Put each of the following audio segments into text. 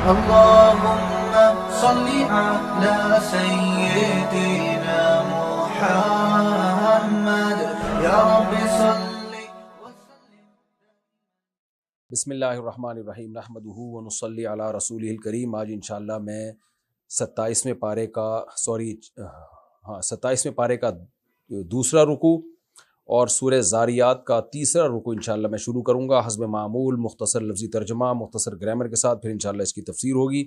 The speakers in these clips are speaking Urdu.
اللهم صل على سيدنا محمد یا رب صل وسلم. بسم اللہ الرحمن الرحیم نحمدہ ونصلی علی رسولہ الکریم. آج انشاءاللہ میں 27ویں پارے کا دوسرا رکوع اور سورہ زاریات کا تیسرا رکوع انشاءاللہ میں شروع کروں گا حسب معمول، مختصر لفظی ترجمہ، مختصر گرامر کے ساتھ، پھر انشاءاللہ اس کی تفسیر ہوگی.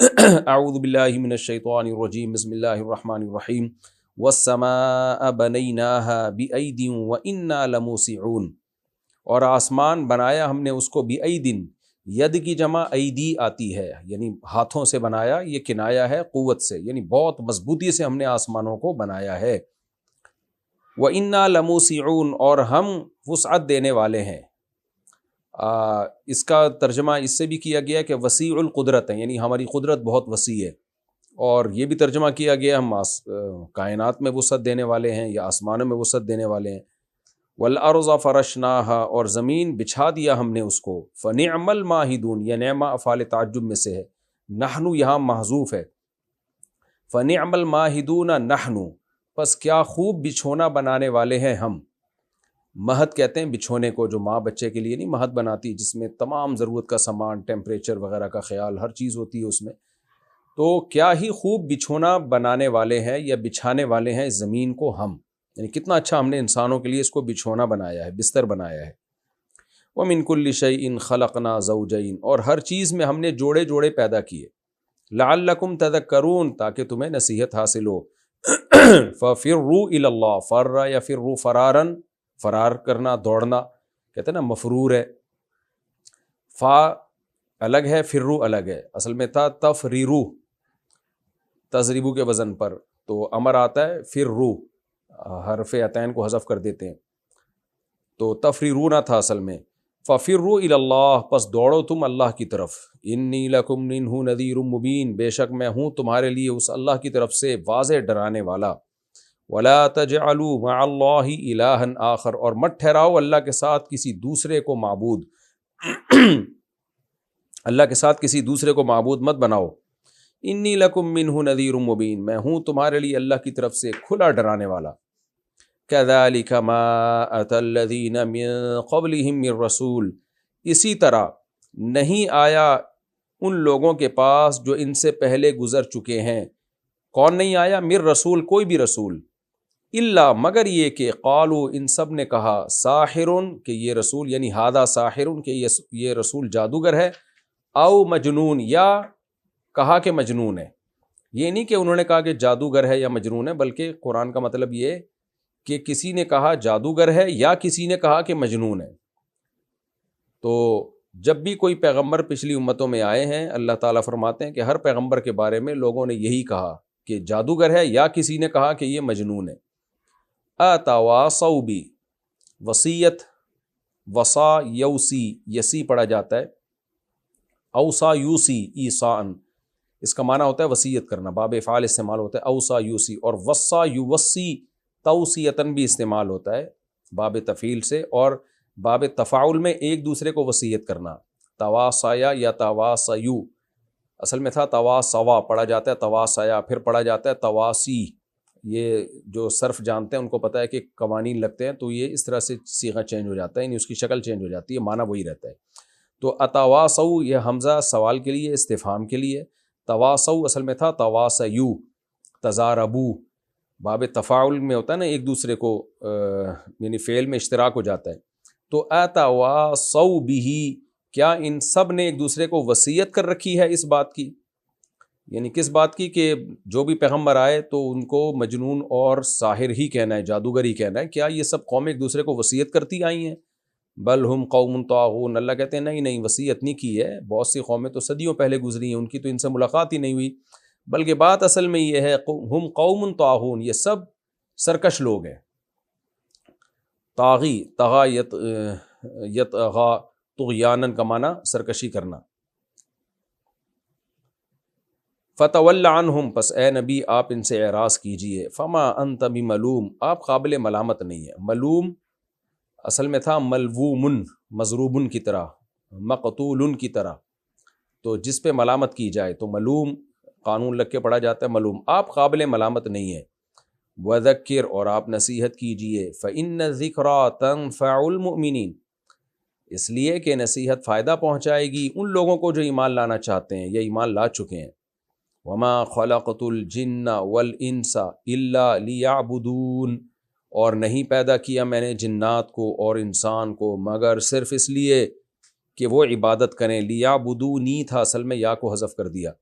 اعوذ باللہ من الشیطان الرجیم، بسم اللہ الرحمن الرحیم. والسماء بنیناها بأید وإنا لموسعون. اور آسمان بنایا ہم نے اس کو بأیدن، ید کی جمع ایدی آتی ہے، یعنی ہاتھوں سے بنایا، یہ کنایا ہے قوت سے، یعنی بہت مضبوطی سے ہم نے آسمانوں کو بنایا ہے. وَإِنَّا لَمُوسِعُونَ، اور ہم وسعت دینے والے ہیں. اس کا ترجمہ اس سے بھی کیا گیا کہ وسیع القدرت ہے، یعنی ہماری قدرت بہت وسیع ہے. اور یہ بھی ترجمہ کیا گیا ہم کائنات میں وسعت دینے والے ہیں یا آسمانوں میں وسعت دینے والے ہیں. وَالْأَرْضَ فَرَشْنَاهَا، اور زمین بچھا دیا ہم نے اس کو. فَنِعْمَ الْمَاهِدُونَ، یہ نعمہ افعال تعجب میں سے ہے. نحن یہاں محذوف ہے. فَنِعْمَ الْمَاهِدُونَ نحن، پس کیا خوب بچھونا بنانے والے ہیں ہم. مہد کہتے ہیں بچھونے کو، جو ماں بچے کے لیے نہیں مہد بناتی، جس میں تمام ضرورت کا سامان، ٹیمپریچر وغیرہ کا خیال، ہر چیز ہوتی ہے اس میں. تو کیا ہی خوب بچھونا بنانے والے ہیں یا بچھانے والے ہیں اس زمین کو ہم، یعنی کتنا اچھا ہم نے انسانوں کے لیے اس کو بچھونا بنایا ہے، بستر بنایا ہے. وَمِن كُلِّ شَيْءٍ خَلَقْنَا زَوْجَيْنِ، اور ہر چیز میں ہم نے جوڑے جوڑے پیدا کیے. لَعَلَّكُمْ تَذَكَّرُونَ، تاکہ تمہیں نصیحت حاصل ہو. فَفِرُّوا إِلَى اللَّهِ، فَرَّ يَفِرُّ فَرَارًا، فرار کرنا، دوڑنا، کہتے ہیں نا مفرور ہے. فا الگ ہے، فرو الگ ہے. اصل میں تھا تفریرو، تضریبو کے وزن پر، تو امر آتا ہے فرو، حرف عطین کو حذف کر دیتے ہیں، تو تفریرونا تھا اصل میں. فَفِرُّوا إِلَى اللَّهِ، پس دوڑو تم اللہ کی طرف. إِنِّي لَكُمْ مِنْهُ نَذِيرٌ مُبِينٌ، بے شک میں ہوں تمہارے لیے اس اللہ کی طرف سے واضح ڈرانے والا. وَلَا تَجْعَلُوا مَعَ اللَّهِ إِلَٰهًا آخر، اور مت ٹھہراؤ اللہ کے ساتھ کسی دوسرے کو معبود. اللہ کے ساتھ کسی دوسرے کو معبود مت بناؤ. إِنِّي لَكُمْ مِنْهُ نَذِيرٌ مُبِينٌ، میں ہوں تمہارے لیے اللہ کی طرف سے کھلا ڈرانے والا. كَذَلِكَ مَا أَتَى الَّذِينَ مِن قَبْلِهِم مِّن رَّسُولٍ، اسی طرح نہیں آیا ان لوگوں کے پاس جو ان سے پہلے گزر چکے ہیں. کون نہیں آیا؟ مِن رسول، کوئی بھی رسول. الا، مگر یہ کہ قالوا، ان سب نے کہا، ساحر، کہ یہ رسول یعنی ھذا ساحر، کہ یہ رسول جادوگر ہے. او مجنون، یا کہا کہ مجنون ہے. یہ نہیں کہ انہوں نے کہا کہ جادوگر ہے یا مجنون ہے، بلکہ قرآن کا مطلب یہ کہ کسی نے کہا جادوگر ہے یا کسی نے کہا کہ مجنون ہے. تو جب بھی کوئی پیغمبر پچھلی امتوں میں آئے ہیں، اللہ تعالیٰ فرماتے ہیں کہ ہر پیغمبر کے بارے میں لوگوں نے یہی کہا کہ جادوگر ہے، یا کسی نے کہا کہ یہ مجنون ہے. اتواصوا بی، وصیت، وصا یوسی، یسی پڑھا جاتا ہے. اوصا یوسی ایصاءً، اس کا معنی ہوتا ہے وصیت کرنا، باب افعال استعمال ہوتا ہے اوصا یوسی. اور وصا یوصی توصیتاً بھی استعمال ہوتا ہے باب تفعیل سے، اور باب تفاعل میں ایک دوسرے کو وصیت کرنا. تواصیا یا تواصیو، اصل میں تھا تواصوا، پڑھا جاتا ہے تواصیا، پھر پڑھا جاتا ہے تواسی. یہ جو صرف جانتے ہیں ان کو پتہ ہے کہ قوانین لگتے ہیں تو یہ اس طرح سے صیغہ چینج ہو جاتا ہے، یعنی اس کی شکل چینج ہو جاتی ہے، معنی وہی رہتا ہے. تو اتواصو، یہ حمزہ سوال کے لیے، استفہام کے لیے. تواصو اصل میں تھا تواصیو، تزاربو. باب تفاعل میں ہوتا ہے نا، ایک دوسرے کو یعنی فعل میں اشتراک ہو جاتا ہے. تو اتواصو بہ، کیا ان سب نے ایک دوسرے کو وصیت کر رکھی ہے اس بات کی، یعنی کس بات کی کہ جو بھی پیغمبر آئے تو ان کو مجنون اور ساحر ہی کہنا ہے، جادوگر ہی کہنا ہے. کیا یہ سب قومیں ایک دوسرے کو وصیت کرتی آئی ہیں؟ بل ہم قوم طاغون، اللہ کہتے ہیں نہیں وصیت نہیں کی ہے. بہت سی قومیں تو صدیوں پہلے گزری ہیں، ان کی تو ان سے ملاقات ہی نہیں ہوئی. بلکہ بات اصل میں یہ ہے ہم قوم طاغون، یہ سب سرکش لوگ ہیں. طاغی، طغا یطغا، طغیانن کا معنی سرکشی کرنا. فتول عنہم، پس اے نبی آپ ان سے اعراض کیجئے. فما انت بملوم، آپ قابل ملامت نہیں ہے. ملوم اصل میں تھا ملوومن، مضروبن کی طرح، مقتولن کی طرح. تو جس پہ ملامت کی جائے تو ملوم قانون لگ کے پڑھا جاتا ہے ملوم، آپ قابل ملامت نہیں ہیں۔ وذکر، اور آپ نصیحت کیجئے، فإن الذکریٰ تنفع المؤمنین، اس لیے کہ نصیحت فائدہ پہنچائے گی ان لوگوں کو جو ایمان لانا چاہتے ہیں یا ایمان لا چکے ہیں۔ وما خلقت الجن والانس الا لیعبدون، اور نہیں پیدا کیا میں نے جنات کو اور انسان کو مگر صرف اس لیے کہ وہ عبادت کریں۔ لیعبدونی تھا اصل میں، یا کو حذف کر دیا،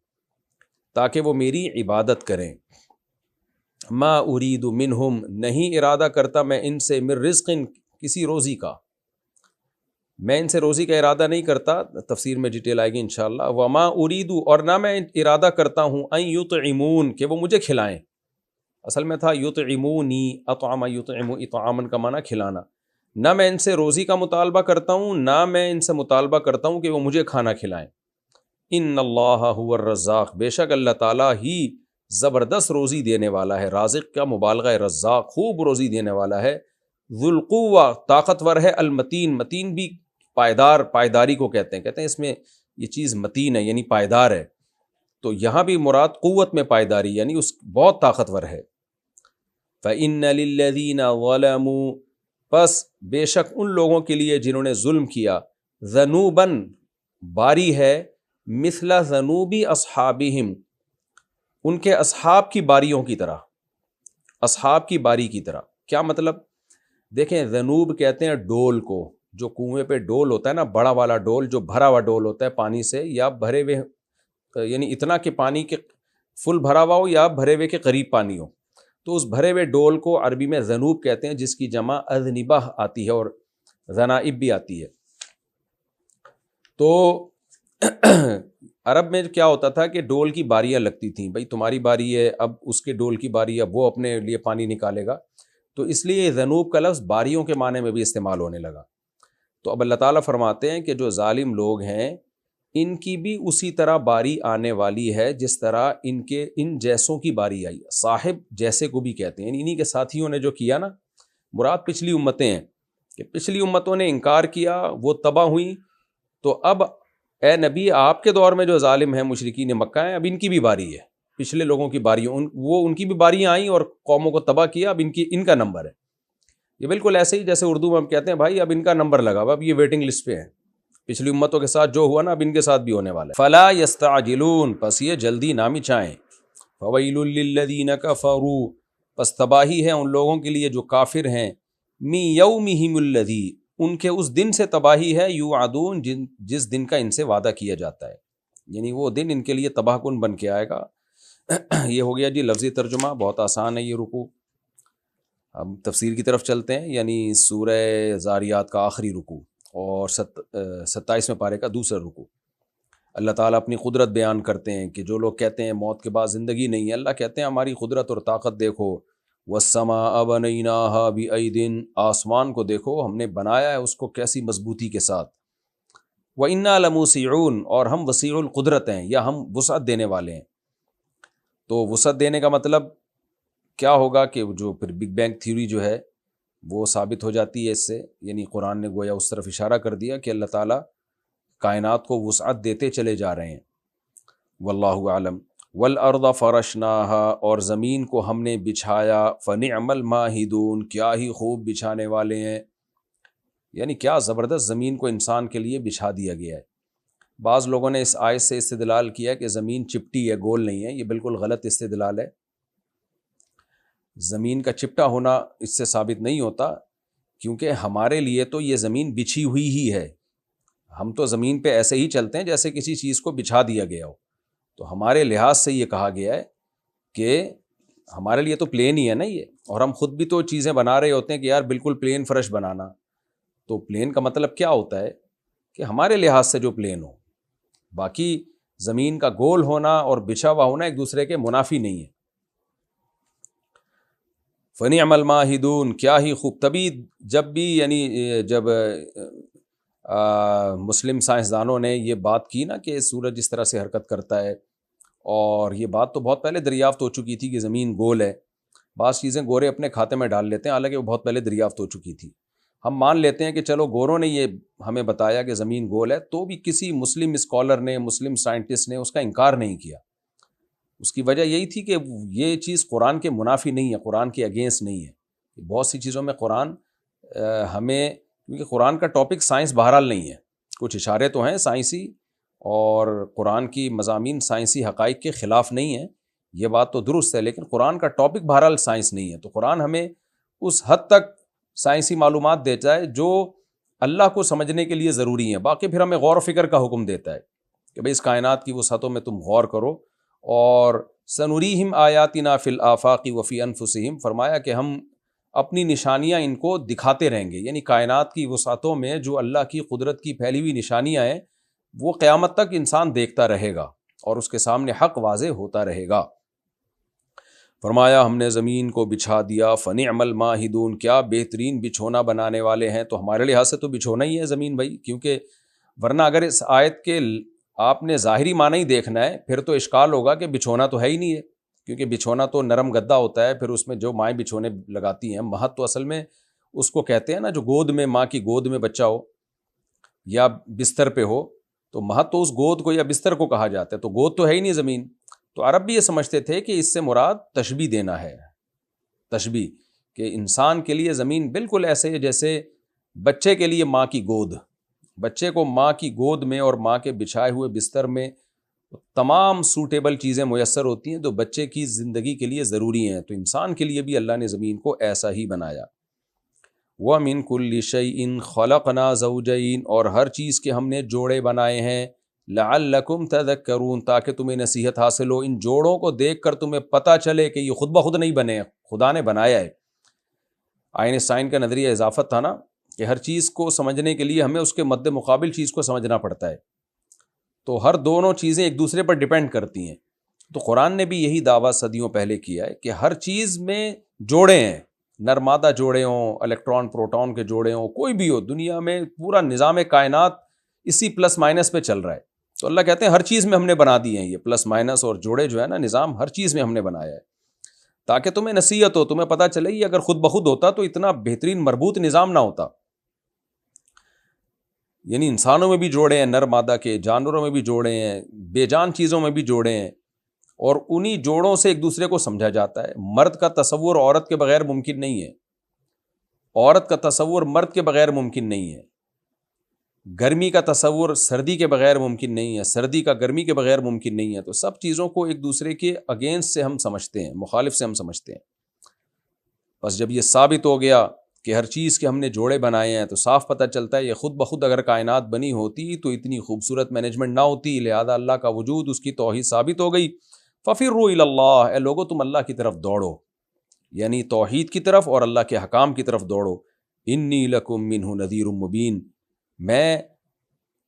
تاکہ وہ میری عبادت کریں۔ ما ارید منہم، نہیں ارادہ کرتا میں ان سے، من رزق، کسی روزی کا، میں ان سے روزی کا ارادہ نہیں کرتا، تفسیر میں ڈیٹیل آئے گی انشاءاللہ۔ وما ارید، اور نہ میں ارادہ کرتا ہوں، ان یطعمون، کہ وہ مجھے کھلائیں، اصل میں تھا یطعمونی، اطعم یطعم، اطعامن کا معنی کھلانا، نہ میں ان سے روزی کا مطالبہ کرتا ہوں، نہ میں ان سے مطالبہ کرتا ہوں کہ وہ مجھے کھانا کھلائیں۔ ان اللہ هو الرزاق، بے شک اللہ تعالیٰ ہی زبردست روزی دینے والا ہے، رازق کا مبالغہ ہے، رزاق خوب روزی دینے والا ہے، ذو القوہ طاقتور ہے، المتین، متین بھی پائیداری کو کہتے ہیں اس میں یہ چیز متین ہے یعنی پائیدار ہے، تو یہاں بھی مراد قوت میں پائیداری یعنی اس بہت طاقتور ہے۔ فَإِنَّ لِلَّذِينَ ظَلَمُوا، پس بے شک ان لوگوں کے لیے جنہوں نے ظلم کیا، ذنوباً باری ہے، مثل ذنوب اصحابہم، ان کے اصحاب کی باریوں کی طرح، اصحاب کی باری کی طرح۔ کیا مطلب؟ دیکھیں ذنوب کہتے ہیں ڈول کو، جو کنویں پہ ڈول ہوتا ہے نا، بڑا والا ڈول جو بھرا ہوا ڈول ہوتا ہے پانی سے، یا بھرے ہوئے یعنی اتنا کہ پانی کے فل بھرا ہوا ہو یا بھرے ہوئے کے قریب پانی ہو، تو اس بھرے ہوئے ڈول کو عربی میں ذنوب کہتے ہیں، جس کی جمع اذنبہ آتی ہے اور ذنائب بھی آتی ہے۔ تو عرب میں کیا ہوتا تھا کہ ڈول کی باریاں لگتی تھیں، بھئی تمہاری باری ہے، اب اس کے ڈول کی باری ہے، وہ اپنے لیے پانی نکالے گا، تو اس لیے ذنوب کا لفظ باریوں کے معنی میں بھی استعمال ہونے لگا۔ تو اب اللہ تعالیٰ فرماتے ہیں کہ جو ظالم لوگ ہیں ان کی بھی اسی طرح باری آنے والی ہے جس طرح ان جیسوں کی باری آئی، صاحب جیسے کو بھی کہتے ہیں، انہی کے ساتھیوں نے جو کیا نا، مراد پچھلی امتیں ہیں، کہ پچھلی امتوں نے انکار کیا، وہ تباہ ہوئیں، تو اب اے نبی آپ کے دور میں جو ظالم ہیں مشرکین مکہ ہیں، اب ان کی بھی باری ہے، پچھلے لوگوں کی باری، ان کی بھی باریاں آئیں اور قوموں کو تباہ کیا، اب ان کا نمبر ہے۔ یہ بالکل ایسے ہی جیسے اردو میں ہم کہتے ہیں بھائی اب ان کا نمبر لگا، اب یہ ویٹنگ لسٹ پہ ہیں، پچھلی امتوں کے ساتھ جو ہوا نا اب ان کے ساتھ بھی ہونے والا ہے۔ فلا یستعجلون، پس یہ جلدی نہ مچائیں، فویل للذین کفروا، پس تباہی ہے ان لوگوں کے لیے جو کافر ہیں، من یومہم الذی، ان کے اس دن سے تباہی ہے، یوعدون، جس دن کا ان سے وعدہ کیا جاتا ہے، یعنی وہ دن ان کے لیے تباہ کن بن کے آئے گا۔ یہ ہو گیا جی لفظی ترجمہ، بہت آسان ہے یہ رکوع۔ اب تفسیر کی طرف چلتے ہیں، یعنی سورہ ذاریات کا آخری رکوع اور 27ویں پارے کا دوسرا رکوع۔ اللہ تعالیٰ اپنی قدرت بیان کرتے ہیں کہ جو لوگ کہتے ہیں موت کے بعد زندگی نہیں ہے، اللہ کہتے ہیں ہماری قدرت اور طاقت دیکھو، وَالسَّمَاءَ بَنَيْنَاهَا بِأَيْدٍ، آسمان کو دیکھو ہم نے بنایا ہے اس کو کیسی مضبوطی کے ساتھ، وَإِنَّا لَمُوسِعُونَ، اور ہم وسیع القدرت ہیں یا ہم وسعت دینے والے ہیں۔ تو وسعت دینے کا مطلب کیا ہوگا کہ جو پھر بگ بینگ تھیوری جو ہے وہ ثابت ہو جاتی ہے اس سے، یعنی قرآن نے گویا اس طرف اشارہ کر دیا کہ اللہ تعالیٰ کائنات کو وسعت دیتے چلے جا رہے ہیں۔ واللہ اعلم۔ والارض فرشناها، اور زمین کو ہم نے بچھایا، فنعم الماہدون، کیا ہی خوب بچھانے والے ہیں، یعنی کیا زبردست زمین کو انسان کے لیے بچھا دیا گیا ہے۔ بعض لوگوں نے اس آیت سے استدلال کیا کہ زمین چپٹی ہے، گول نہیں ہے، یہ بالکل غلط استدلال ہے۔ زمین کا چپٹا ہونا اس سے ثابت نہیں ہوتا، کیونکہ ہمارے لیے تو یہ زمین بچھی ہوئی ہی ہے، ہم تو زمین پہ ایسے ہی چلتے ہیں جیسے کسی چیز کو بچھا دیا گیا ہو، تو ہمارے لحاظ سے یہ کہا گیا ہے کہ ہمارے لیے تو پلین ہی ہے نا یہ، اور ہم خود بھی تو چیزیں بنا رہے ہوتے ہیں کہ یار بالکل پلین فرش بنانا، تو پلین کا مطلب کیا ہوتا ہے کہ ہمارے لحاظ سے جو پلین ہو، باقی زمین کا گول ہونا اور بچھا ہوا ہونا ایک دوسرے کے منافی نہیں ہے۔ فنعم الماہدون، کیا ہی خوب، تبھی جب بھی یعنی جب مسلم سائنسدانوں نے یہ بات کی نا کہ سورج اس طرح سے حرکت کرتا ہے، اور یہ بات تو بہت پہلے دریافت ہو چکی تھی کہ زمین گول ہے، بعض چیزیں گورے اپنے کھاتے میں ڈال لیتے ہیں، حالانکہ وہ بہت پہلے دریافت ہو چکی تھی، ہم مان لیتے ہیں کہ چلو گوروں نے یہ ہمیں بتایا کہ زمین گول ہے، تو بھی کسی مسلم اسکالر نے، مسلم سائنٹسٹ نے اس کا انکار نہیں کیا۔ اس کی وجہ یہی تھی کہ یہ چیز قرآن کے منافی نہیں ہے، قرآن کے اگینسٹ نہیں ہے۔ بہت سی چیزوں میں قرآن ہمیں، کیونکہ قرآن کا ٹاپک سائنس بہرحال نہیں ہے، کچھ اشارے تو ہیں سائنسی، اور قرآن کی مضامین سائنسی حقائق کے خلاف نہیں ہیں، یہ بات تو درست ہے، لیکن قرآن کا ٹاپک بہرحال سائنس نہیں ہے۔ تو قرآن ہمیں اس حد تک سائنسی معلومات دیتا ہے جو اللہ کو سمجھنے کے لیے ضروری ہیں، باقی پھر ہمیں غور و فکر کا حکم دیتا ہے کہ بھئی اس کائنات کی وسعتوں میں تم غور کرو، اور سنوریہم آیاتنا فی الآفاق وفی انفسہم، فرمایا کہ ہم اپنی نشانیاں ان کو دکھاتے رہیں گے، یعنی کائنات کی وسعتوں میں جو اللہ کی قدرت کی پھیلی ہوئی نشانیاں ہیں وہ قیامت تک انسان دیکھتا رہے گا اور اس کے سامنے حق واضح ہوتا رہے گا۔ فرمایا ہم نے زمین کو بچھا دیا، فنعم الماہدون، کیا بہترین بچھونا بنانے والے ہیں۔ تو ہمارے لحاظ سے تو بچھونا ہی ہے زمین بھائی، کیونکہ ورنہ اگر اس آیت کے آپ نے ظاہری معنی ہی دیکھنا ہے پھر تو اشکال ہوگا کہ بچھونا تو ہے ہی نہیں ہے، کیونکہ بچھونا تو نرم گدا ہوتا ہے، پھر اس میں جو مائیں بچھونے لگاتی ہیں، مہد تو اصل میں اس کو کہتے ہیں نا، جو گود میں، ماں کی گود میں بچہ ہو یا بستر پہ ہو، تو مہد تو اس گود کو یا بستر کو کہا جاتا ہے، تو گود تو ہے ہی نہیں زمین۔ تو عرب بھی یہ سمجھتے تھے کہ اس سے مراد تشبیہ دینا ہے، تشبیہ، کہ انسان کے لیے زمین بالکل ایسے جیسے بچے کے لیے ماں کی گود، بچے کو ماں کی گود میں اور ماں کے بچھائے ہوئے بستر میں تمام سوٹیبل چیزیں میسر ہوتی ہیں جو بچے کی زندگی کے لیے ضروری ہیں، تو انسان کے لیے بھی اللہ نے زمین کو ایسا ہی بنایا۔ وَمِن كُلِّ شَيْءٍ خَلَقْنَا زَوْجَيْنِ، اور ہر چیز کے ہم نے جوڑے بنائے ہیں، لَعَلَّكُمْ تَذَكَّرُونَ، تاکہ تمہیں نصیحت حاصل ہو۔ ان جوڑوں کو دیکھ کر تمہیں پتہ چلے کہ یہ خود بخود نہیں بنے، خدا نے بنایا ہے۔ آئنسٹائن کا نظریہ اضافت تھا نا کہ ہر چیز کو سمجھنے کے لیے ہمیں اس کے مد مقابل چیز کو سمجھنا پڑتا ہے، تو ہر دونوں چیزیں ایک دوسرے پر ڈیپینڈ کرتی ہیں۔ تو قرآن نے بھی یہی دعویٰ صدیوں پہلے کیا ہے کہ ہر چیز میں جوڑے ہیں، نر مادہ جوڑے ہوں، الیکٹران پروٹون کے جوڑے ہوں، کوئی بھی ہو، دنیا میں پورا نظام کائنات اسی پلس مائنس پہ چل رہا ہے۔ تو اللہ کہتے ہیں ہر چیز میں ہم نے بنا دی ہیں یہ پلس مائنس اور جوڑے جو ہے نا، نظام ہر چیز میں ہم نے بنایا ہے، تاکہ تمہیں نصیحت ہو، تمہیں پتہ چلے یہ اگر خود بخود ہوتا تو اتنا بہترین مربوط نظام نہ ہوتا۔ یعنی انسانوں میں بھی جوڑے ہیں نر مادہ کے، جانوروں میں بھی جوڑے ہیں، بے جان چیزوں میں بھی جوڑے ہیں، اور انہی جوڑوں سے ایک دوسرے کو سمجھا جاتا ہے۔ مرد کا تصور عورت کے بغیر ممکن نہیں ہے، عورت کا تصور مرد کے بغیر ممکن نہیں ہے، گرمی کا تصور سردی کے بغیر ممکن نہیں ہے، سردی کا گرمی کے بغیر ممکن نہیں ہے۔ تو سب چیزوں کو ایک دوسرے کے اگینسٹ سے ہم سمجھتے ہیں، مخالف سے ہم سمجھتے ہیں۔ بس جب یہ ثابت ہو گیا کہ ہر چیز کے ہم نے جوڑے بنائے ہیں، تو صاف پتہ چلتا ہے یہ خود بخود اگر کائنات بنی ہوتی تو اتنی خوبصورت مینجمنٹ نہ ہوتی، لہذا اللہ کا وجود، اس کی توحید ثابت ہو گئی۔ فَفِرُّوا إِلَى اللَّهِ، اے لوگو تم اللہ کی طرف دوڑو، یعنی توحید کی طرف اور اللہ کے حکام کی طرف دوڑو۔ انی لکم منہ نذیر مبین، میں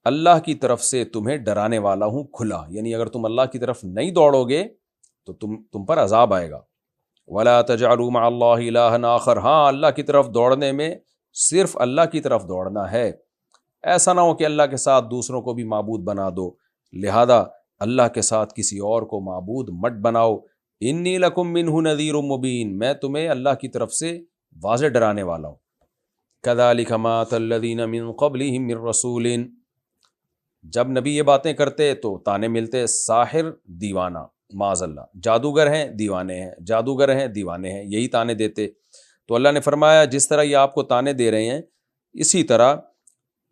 اللہ کی طرف سے تمہیں ڈرانے والا ہوں کھلا، یعنی اگر تم اللہ کی طرف نہیں دوڑو گے تو تم پر عذاب آئے گا۔ وَلَا تَجْعَلُوا مَعَ اللَّهِ إِلَٰهًا آخر، ہاں اللہ کی طرف دوڑنے میں صرف اللہ کی طرف دوڑنا ہے، ایسا نہ ہو کہ اللہ کے ساتھ دوسروں کو بھی معبود بنا دو، لہذا اللہ کے ساتھ کسی اور کو معبود مت بناؤ۔ انی لکم منہ نذیر مبین، میں تمہیں اللہ کی طرف سے واضح ڈرانے والا ہوں۔ کذالک ما اتى الذین من قبلہم من رسول، جب نبی یہ باتیں کرتے تو تانے ملتے، ساحر دیوانہ، معاذ اللہ، جادوگر ہیں دیوانے ہیں، جادوگر ہیں دیوانے ہیں، یہی تانے دیتے۔ تو اللہ نے فرمایا جس طرح یہ آپ کو تانے دے رہے ہیں، اسی طرح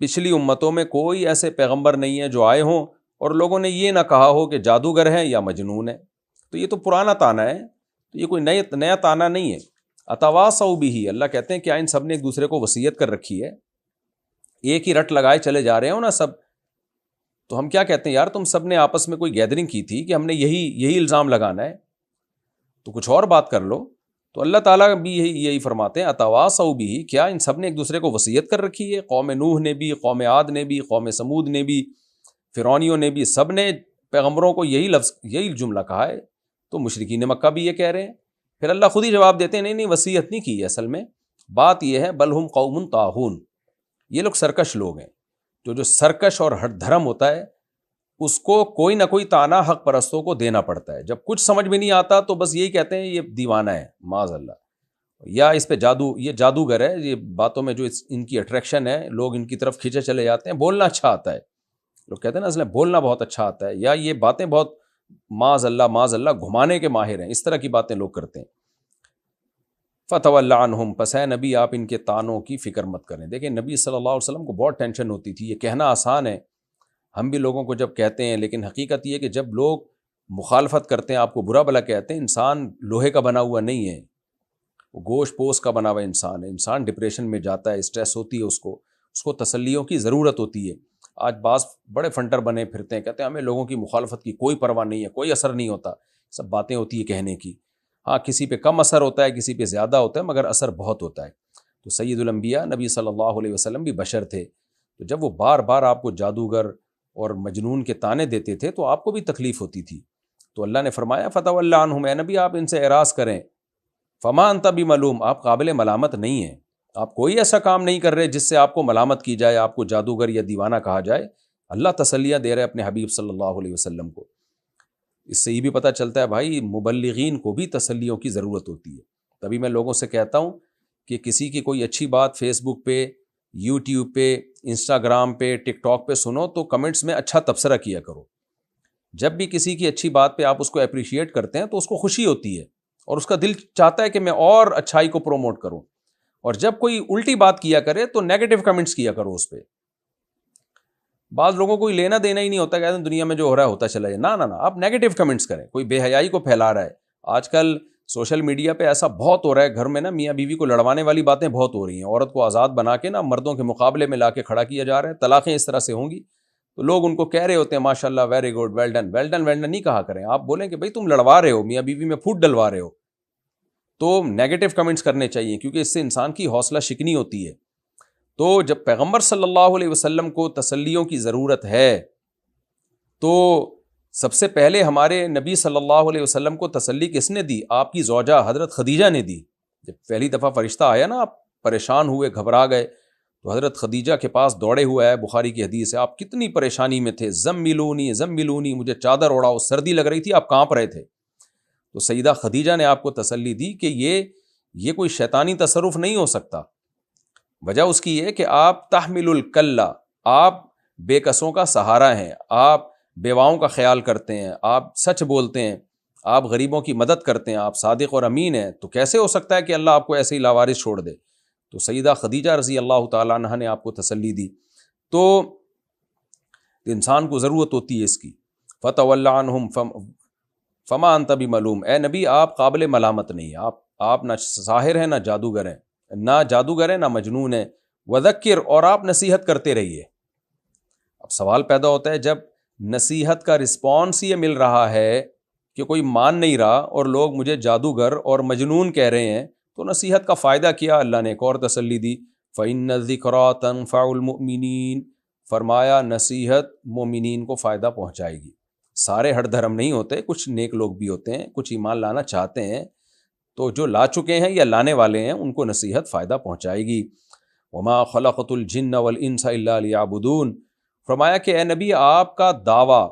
پچھلی امتوں میں کوئی ایسے پیغمبر نہیں ہے جو آئے ہوں اور لوگوں نے یہ نہ کہا ہو کہ جادوگر ہیں یا مجنون ہیں۔ تو یہ تو پرانا تانا ہے، تو یہ کوئی نیا تانا نہیں ہے۔ اتواصوا بہ، اللہ کہتے ہیں کیا ان سب نے ایک دوسرے کو وصیت کر رکھی ہے؟ ایک ہی رٹ لگائے چلے جا رہے ہو نا سب، تو ہم کیا کہتے ہیں یار تم سب نے آپس میں کوئی گیدرنگ کی تھی کہ ہم نے یہی الزام لگانا ہے، تو کچھ اور بات کر لو۔ تو اللہ تعالیٰ بھی یہی فرماتے ہیں اتواصوا بہ، کیا ان سب نے ایک دوسرے کو وصیت کر رکھی ہے؟ قوم نوح نے بھی، قوم عاد نے بھی، قوم سمود نے بھی، فرعونیوں نے بھی، سب نے پیغمبروں کو یہی جملہ کہا ہے، تو مشرکین مکہ بھی یہ کہہ رہے ہیں۔ پھر اللہ خود ہی جواب دیتے ہیں نہیں وصیت نہیں کی ہے، اصل میں بات یہ ہے بل ہم قوم طاغون، یہ لوگ سرکش لوگ ہیں۔ جو سرکش اور ہٹ دھرم ہوتا ہے اس کو کوئی نہ کوئی تانا حق پرستوں کو دینا پڑتا ہے، جب کچھ سمجھ میں نہیں آتا تو بس یہی کہتے ہیں یہ دیوانہ ہے، معاذ اللہ۔ یا اس پہ جادو، یہ جادوگر ہے، یہ باتوں میں جو ان کی اٹریکشن ہے، لوگ ان کی طرف کھینچے چلے جاتے ہیں، بولنا اچھا آتا ہے، لوگ کہتے ہیں نا اصل بولنا بہت اچھا آتا ہے، یا یہ باتیں بہت معاذ اللہ گھمانے کے ماہر ہیں، اس طرح کی باتیں لوگ کرتے ہیں۔ فَتَوَلَّ عَنْهُمْ، پس اے نبی آپ ان کے طعنوں کی فکر مت کریں۔ دیکھیں نبی صلی اللہ علیہ وسلم کو بہت ٹینشن ہوتی تھی، یہ کہنا آسان ہے، ہم بھی لوگوں کو جب کہتے ہیں، لیکن حقیقت یہ ہے کہ جب لوگ مخالفت کرتے ہیں، آپ کو برا بھلا کہتے ہیں، انسان لوہے کا بنا ہوا نہیں ہے، وہ گوشت پوست کا بنا ہوا انسان ہے، انسان ڈپریشن میں جاتا ہے، اسٹریس ہوتی ہے، اس کو تسلیوں کی ضرورت ہوتی ہے۔ آج بعض بڑے فنٹر بنے پھرتے ہیں، کہتے ہیں ہمیں لوگوں کی مخالفت کی کوئی پرواہ نہیں ہے، کوئی اثر نہیں ہوتا، سب باتیں ہوتی ہے کہنے کی، ہاں کسی پہ کم اثر ہوتا ہے، کسی پہ زیادہ ہوتا ہے، مگر اثر بہت ہوتا ہے۔ تو سید الانبیاء نبی صلی اللہ علیہ وسلم بھی بشر تھے، تو جب وہ بار بار آپ کو جادوگر اور مجنون کے طعنے دیتے تھے تو آپ کو بھی تکلیف ہوتی تھی، تو اللہ نے فرمایا فتولی عنہم، اے نبی آپ ان سے اعراض کریں، فما انت بملوم، آپ قابل ملامت نہیں ہیں، آپ کوئی ایسا کام نہیں کر رہے جس سے آپ کو ملامت کی جائے، آپ کو جادوگر یا دیوانہ کہا جائے۔ اللہ تسلیاں دے رہے اپنے حبیب صلی اللہ علیہ وسلم کو۔ اس سے یہ بھی پتہ چلتا ہے بھائی مبلغین کو بھی تسلیوں کی ضرورت ہوتی ہے۔ تبھی میں لوگوں سے کہتا ہوں کہ کسی کی کوئی اچھی بات فیس بک پہ، یوٹیوب پہ، انسٹاگرام پہ، ٹک ٹاک پہ سنو تو کمنٹس میں اچھا تبصرہ کیا کرو۔ جب بھی کسی کی اچھی بات پہ آپ اس کو اپریشیٹ کرتے ہیں تو اس کو خوشی ہوتی ہے اور اس کا دل چاہتا ہے کہ میں اور اچھائی کو پروموٹ کروں، اور جب کوئی الٹی بات کیا کرے تو نیگیٹو کمنٹس کیا کرو اس پہ۔ بعض لوگوں کو لینا دینا ہی نہیں ہوتا، کہتے ہیں دنیا میں جو ہو رہا ہے ہوتا چلا جائے، نہ آپ نیگیٹو کمنٹس کریں، کوئی بے حیائی کو پھیلا رہا ہے۔ آج کل سوشل میڈیا پہ ایسا بہت ہو رہا ہے، گھر میں نا میاں بیوی کو لڑوانے والی باتیں بہت ہو رہی ہیں، عورت کو آزاد بنا کے نا مردوں کے مقابلے میں لا کے کھڑا کیا جا رہا ہے، طلاقیں اس طرح سے ہوں گی، تو لوگ ان کو کہہ رہے ہوتے ہیں ماشاء اللہ very good, well done, well done نہیں کہا کریں، آپ بولیں کہ بھائی تم لڑوا رہے ہو، میاں بیوی میں پھوٹ ڈلوا رہے ہو، تو نیگیٹو کمنٹس کرنے چاہیے، کیونکہ اس سے انسان کی حوصلہ شکنی ہوتی ہے۔ تو جب پیغمبر صلی اللہ علیہ وسلم کو تسلیوں کی ضرورت ہے تو سب سے پہلے ہمارے نبی صلی اللہ علیہ وسلم کو تسلی کس نے دی؟ آپ کی زوجہ حضرت خدیجہ نے دی۔ جب پہلی دفعہ فرشتہ آیا نا، آپ پریشان ہوئے، گھبرا گئے، تو حضرت خدیجہ کے پاس دوڑے ہوئے آئے، بخاری کی حدیث ہے، آپ کتنی پریشانی میں تھے، زملونی، مجھے چادر اوڑاؤ، سردی لگ رہی تھی، آپ کانپ رہے تھے، تو سیدہ خدیجہ نے آپ کو تسلی دی کہ یہ کوئی شیطانی تصرف نہیں ہو سکتا۔ وجہ اس کی یہ کہ آپ تحمل الکلہ، آپ بے کسوں کا سہارا ہیں، آپ بیواؤں کا خیال کرتے ہیں، آپ سچ بولتے ہیں، آپ غریبوں کی مدد کرتے ہیں، آپ صادق اور امین ہیں، تو کیسے ہو سکتا ہے کہ اللہ آپ کو ایسے ہی لاوارث چھوڑ دے؟ تو سیدہ خدیجہ رضی اللہ تعالیٰ عنہ نے آپ کو تسلی دی۔ تو انسان کو ضرورت ہوتی ہے اس کی۔ فتول عنہم فما انت بملوم، اے نبی آپ قابل ملامت نہیں ہیں، آپ نہ ساحر ہیں، نہ جادوگر ہیں، نہ مجنون ہیں، وذکر، اور آپ نصیحت کرتے رہیے۔ اب سوال پیدا ہوتا ہے، جب نصیحت کا رسپانس یہ مل رہا ہے کہ کوئی مان نہیں رہا اور لوگ مجھے جادوگر اور مجنون کہہ رہے ہیں، تو نصیحت کا فائدہ کیا؟ اللہ نے ایک اور تسلی دی، فَإِنَّ الذِّكْرَىٰ تَنفَعُ الْمُؤْمِنِينَ، فرمایا نصیحت مومنین کو فائدہ پہنچائے گی۔ سارے ہٹ دھرم نہیں ہوتے، کچھ نیک لوگ بھی ہوتے ہیں، کچھ ایمان لانا چاہتے ہیں، تو جو لا چکے ہیں یا لانے والے ہیں ان کو نصیحت فائدہ پہنچائے گی۔ وَمَا خَلَقْتُ الْجِنَّ وَالْإِنسَ إِلَّا لِيَعْبُدُونَ، فرمایا کہ اے نبی آپ کا دعویٰ،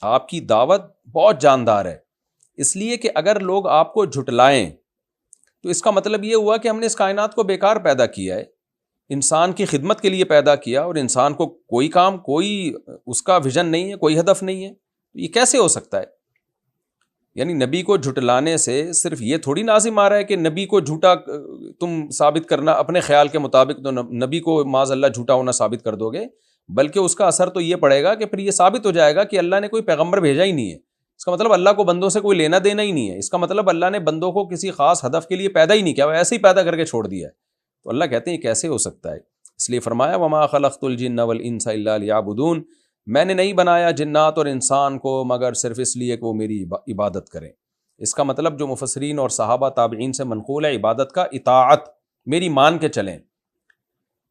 آپ کی دعوت بہت جاندار ہے، اس لیے کہ اگر لوگ آپ کو جھٹلائیں تو اس کا مطلب یہ ہوا کہ ہم نے اس کائنات کو بیکار پیدا کیا ہے، انسان کی خدمت کے لیے پیدا کیا، اور انسان کو کوئی کام، کوئی اس کا ویژن نہیں ہے، کوئی ہدف نہیں ہے، یہ کیسے ہو سکتا ہے؟ یعنی نبی کو جھٹلانے سے صرف یہ تھوڑی لازم آ رہا ہے کہ نبی کو جھوٹا تم ثابت کرنا اپنے خیال کے مطابق، تو نبی کو معاذ اللہ جھوٹا ہونا ثابت کر دو گے، بلکہ اس کا اثر تو یہ پڑے گا کہ پھر یہ ثابت ہو جائے گا کہ اللہ نے کوئی پیغمبر بھیجا ہی نہیں ہے، اس کا مطلب اللہ کو بندوں سے کوئی لینا دینا ہی نہیں ہے، اس کا مطلب اللہ نے بندوں کو کسی خاص ہدف کے لیے پیدا ہی نہیں کیا، وہ ایسے ہی پیدا کر کے چھوڑ دیا ہے۔ تو اللہ کہتے ہیں یہ کیسے ہو سکتا ہے؟ اس لیے فرمایا وما خلقت الجن والانس الا لیعبدون، میں نے نہیں بنایا جنات اور انسان کو مگر صرف اس لیے کہ وہ میری عبادت کریں۔ اس کا مطلب جو مفسرین اور صحابہ تابعین سے منقول ہے، عبادت کا اطاعت، میری مان کے چلیں،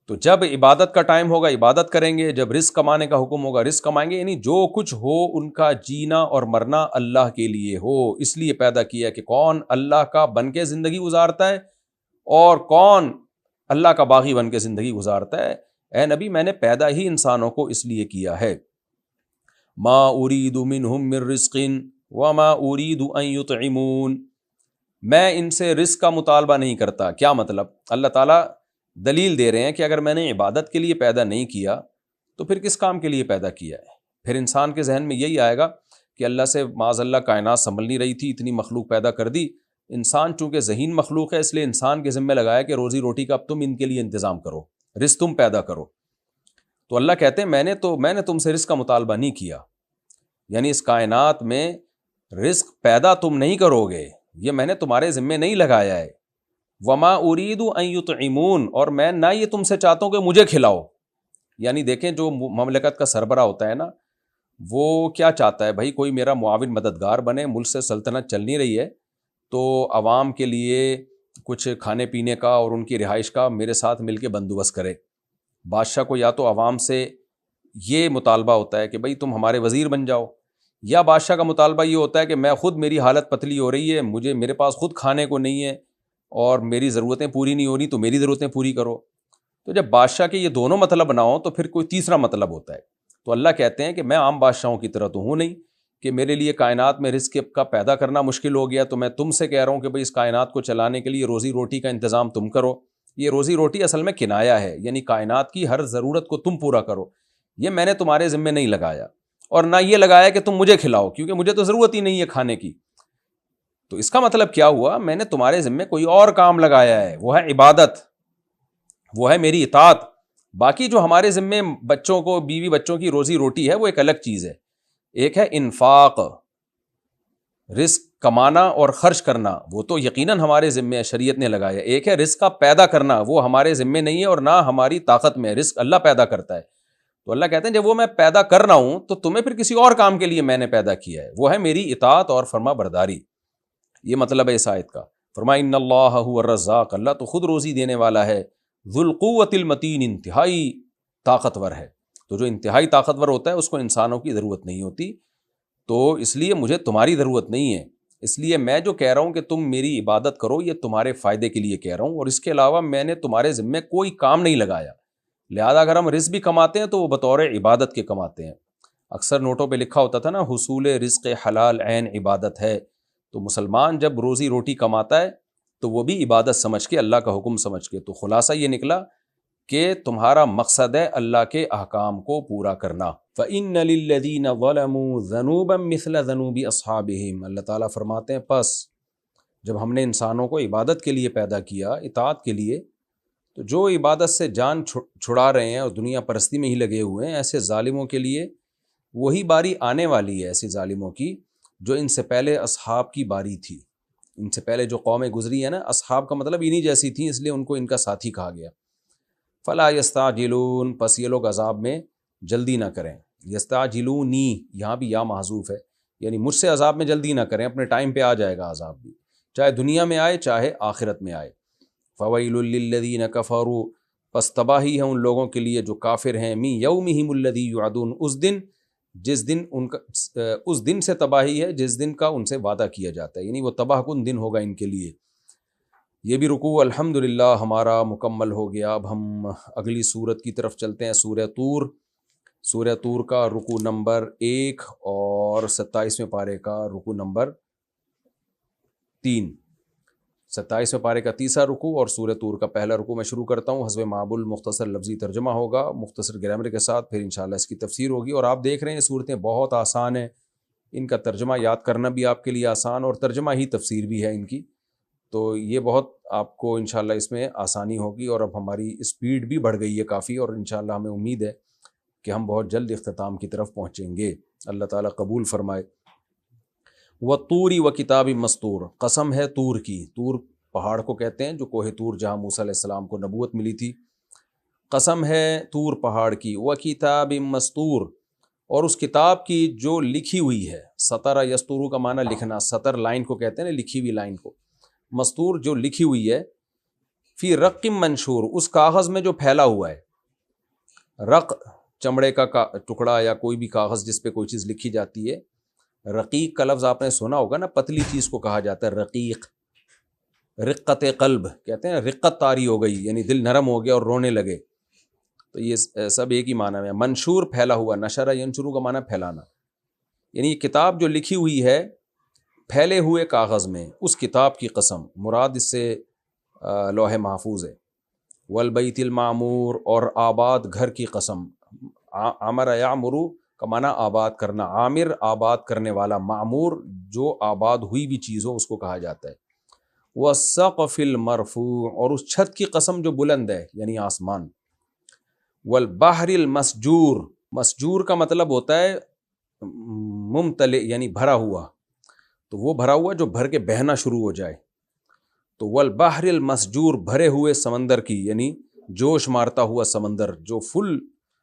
تو جب عبادت کا ٹائم ہوگا عبادت کریں گے، جب رزق کمانے کا حکم ہوگا رزق کمائیں گے، یعنی جو کچھ ہو ان کا جینا اور مرنا اللہ کے لیے ہو، اس لیے پیدا کیا کہ کون اللہ کا بن کے زندگی گزارتا ہے اور کون اللہ کا باغی بن کے زندگی گزارتا ہے۔ اے نبی میں نے پیدا ہی انسانوں کو اس لیے کیا ہے۔ ما اريد منهم من رزق وما اريد ان يطعمون، میں ان سے رزق کا مطالبہ نہیں کرتا. کیا مطلب؟ اللہ تعالیٰ دلیل دے رہے ہیں کہ اگر میں نے عبادت کے لیے پیدا نہیں کیا تو پھر کس کام کے لیے پیدا کیا ہے. پھر انسان کے ذہن میں یہی آئے گا کہ اللہ سے معاذ اللہ کائنات سنبھل نہیں رہی تھی، اتنی مخلوق پیدا کر دی. انسان چونکہ ذہین مخلوق ہے اس لیے انسان کے ذمہ لگایا کہ روزی روٹی کا اب تم ان کے لیے انتظام کرو، رزق تم پیدا کرو. تو اللہ کہتے ہیں میں نے تم سے رزق کا مطالبہ نہیں کیا، یعنی اس کائنات میں رزق پیدا تم نہیں کرو گے، یہ میں نے تمہارے ذمہ نہیں لگایا ہے. وما اريد ان يطعمون، اور میں نہ یہ تم سے چاہتا ہوں کہ مجھے کھلاؤ. یعنی دیکھیں جو مملکت کا سربراہ ہوتا ہے نا، وہ کیا چاہتا ہے؟ بھائی کوئی میرا معاون مددگار بنے، ملک سے سلطنت چل نہیں رہی ہے تو عوام کے لیے کچھ کھانے پینے کا اور ان کی رہائش کا میرے ساتھ مل کے بندوبست کرے. بادشاہ کو یا تو عوام سے یہ مطالبہ ہوتا ہے کہ بھئی تم ہمارے وزیر بن جاؤ، یا بادشاہ کا مطالبہ یہ ہوتا ہے کہ میں خود، میری حالت پتلی ہو رہی ہے، میرے پاس خود کھانے کو نہیں ہے اور میری ضرورتیں پوری نہیں ہو رہی تو میری ضرورتیں پوری کرو. تو جب بادشاہ کے یہ دونوں مطلب نہ ہوں تو پھر کوئی تیسرا مطلب ہوتا ہے. تو اللہ کہتے ہیں کہ میں عام بادشاہوں کی طرح تو ہوں نہیں کہ میرے لیے کائنات میں رزق کا پیدا کرنا مشکل ہو گیا تو میں تم سے کہہ رہا ہوں کہ بھئی اس کائنات کو چلانے کے لیے روزی روٹی کا انتظام تم کرو. یہ روزی روٹی اصل میں کنایا ہے، یعنی کائنات کی ہر ضرورت کو تم پورا کرو. یہ میں نے تمہارے ذمہ نہیں لگایا، اور نہ یہ لگایا کہ تم مجھے کھلاؤ کیونکہ مجھے تو ضرورت ہی نہیں ہے کھانے کی. تو اس کا مطلب کیا ہوا؟ میں نے تمہارے ذمہ کوئی اور کام لگایا ہے، وہ ہے عبادت، وہ ہے میری اطاعت. باقی جو ہمارے ذمہ بچوں کو، بیوی بچوں کی روزی روٹی ہے وہ ایک الگ چیز ہے. ایک ہے انفاق، رزق کمانا اور خرچ کرنا، وہ تو یقیناً ہمارے ذمہ ہے، شریعت نے لگایا. ایک ہے رزق کا پیدا کرنا، وہ ہمارے ذمہ نہیں ہے اور نہ ہماری طاقت میں، رزق اللہ پیدا کرتا ہے. تو اللہ کہتے ہیں جب وہ میں پیدا کر رہا ہوں تو تمہیں پھر کسی اور کام کے لیے میں نے پیدا کیا ہے، وہ ہے میری اطاعت اور فرما برداری. یہ مطلب ہے اس آیت کا. فرمایا ان اللہ هو الرزاق، اللہ تو خود روزی دینے والا ہے، ذو القوۃ المتین، انتہائی طاقتور ہے. تو جو انتہائی طاقتور ہوتا ہے اس کو انسانوں کی ضرورت نہیں ہوتی. تو اس لیے مجھے تمہاری ضرورت نہیں ہے، اس لیے میں جو کہہ رہا ہوں کہ تم میری عبادت کرو یہ تمہارے فائدے کے لیے کہہ رہا ہوں، اور اس کے علاوہ میں نے تمہارے ذمہ کوئی کام نہیں لگایا. لہذا اگر ہم رزق بھی کماتے ہیں تو وہ بطور عبادت کے کماتے ہیں. اکثر نوٹوں پہ لکھا ہوتا تھا نا، حصول رزق حلال عین عبادت ہے. تو مسلمان جب روزی روٹی کماتا ہے تو وہ بھی عبادت سمجھ کے، اللہ کا حکم سمجھ کے. تو خلاصہ یہ نکلا کہ تمہارا مقصد ہے اللہ کے احکام کو پورا کرنا. فَإِنَّ لِلَّذِينَ ظَلَمُوا ذَنُوبًا مِثْلَ ذَنُوبِ أَصْحَابِهِمْ، اللہ تعالیٰ فرماتے ہیں پس جب ہم نے انسانوں کو عبادت کے لیے پیدا کیا، اطاعت کے لیے، تو جو عبادت سے جان چھڑا رہے ہیں اور دنیا پرستی میں ہی لگے ہوئے ہیں، ایسے ظالموں کے لیے وہی باری آنے والی ہے، ایسے ظالموں کی جو ان سے پہلے اصحاب کی باری تھی. ان سے پہلے جو قومیں گزری ہیں نا، اصحاب کا مطلب انہی جیسی تھیں، اس لیے ان کو ان کا ساتھی کہا گیا. فلا یستعجلون، پس یہ لوگ عذاب میں جلدی نہ کریں. یستعجلونی، یہاں بھی یا محذوف ہے، یعنی مجھ سے عذاب میں جلدی نہ کریں، اپنے ٹائم پہ آ جائے گا عذاب بھی، چاہے دنیا میں آئے چاہے آخرت میں آئے. فویل للذین کفروا، پس تباہی ہے ان لوگوں کے لیے جو کافر ہیں، من یومہم الذی یوعدون، اس دن سے تباہی ہے جس دن کا ان سے وعدہ کیا جاتا ہے، یعنی وہ تباہ کن دن ہوگا ان کے لیے. یہ بھی رکوع الحمدللہ ہمارا مکمل ہو گیا. اب ہم اگلی سورت کی طرف چلتے ہیں، سورہ طور. سورہ طور کا رکوع نمبر 1 اور 27ویں پارے کا رکوع نمبر 3. 27ویں پارے کا تیسرا رکوع اور سورہ طور کا پہلا رکوع میں شروع کرتا ہوں. حسب معمول مختصر لفظی ترجمہ ہوگا، مختصر گرامر کے ساتھ، پھر انشاءاللہ اس کی تفسیر ہوگی. اور آپ دیکھ رہے ہیں یہ صورتیں بہت آسان ہیں، ان کا ترجمہ یاد کرنا بھی آپ کے لیے آسان، اور ترجمہ ہی تفسیر بھی ہے ان کی. تو یہ بہت آپ کو انشاءاللہ اس میں آسانی ہوگی. اور اب ہماری اسپیڈ بھی بڑھ گئی ہے کافی، اور انشاءاللہ ہمیں امید ہے کہ ہم بہت جلد اختتام کی طرف پہنچیں گے. اللہ تعالیٰ قبول فرمائے. وَالطُّورِ وَكِتَابٍ مَّسْطُورٍ، قسم ہے طور کی. طور پہاڑ کو کہتے ہیں جو کوہ طور جہاں موسیٰ علیہ السلام کو نبوت ملی تھی. قسم ہے طور پہاڑ کی. وَكِتَابٍ مَّسْطُورٍ، اور اس کتاب کی جو لکھی ہوئی ہے. سطر یسطر کا معنی لکھنا، سطر لائن کو کہتے ہیں نا، لکھی ہوئی لائن کو. مستور جو لکھی ہوئی ہے. فی رق منشور، اس کاغذ میں جو پھیلا ہوا ہے. رق چمڑے کا ٹکڑا یا کوئی بھی کاغذ جس پہ کوئی چیز لکھی جاتی ہے. رقیق کا لفظ آپ نے سنا ہوگا نا، پتلی چیز کو کہا جاتا ہے رقیق. رقت قلب کہتے ہیں، رقت طاری ہو گئی یعنی دل نرم ہو گیا اور رونے لگے. تو یہ سب ایک ہی معنی میں. منشور پھیلا ہوا، نشر ینشر کا معنی پھیلانا، یعنی یہ کتاب جو لکھی ہوئی ہے پھیلے ہوئے کاغذ میں، اس کتاب کی قسم، مراد اس سے لوح محفوظ ہے، والبیت المعمور، اور آباد گھر کی قسم، عمر یعمرو کا معنی آباد کرنا، عامر آباد کرنے والا، معمور جو آباد ہوئی بھی چیز ہو اس کو کہا جاتا ہے، والسقف المرفوع، اور اس چھت کی قسم جو بلند ہے یعنی آسمان، والبحر المسجور، مسجور کا مطلب ہوتا ہے ممتلئ یعنی بھرا ہوا، تو وہ بھرا ہوا جو بھر کے بہنا شروع ہو جائے، تو والبحر المسجور بھرے ہوئے سمندر کی، یعنی جوش مارتا ہوا سمندر، جو فل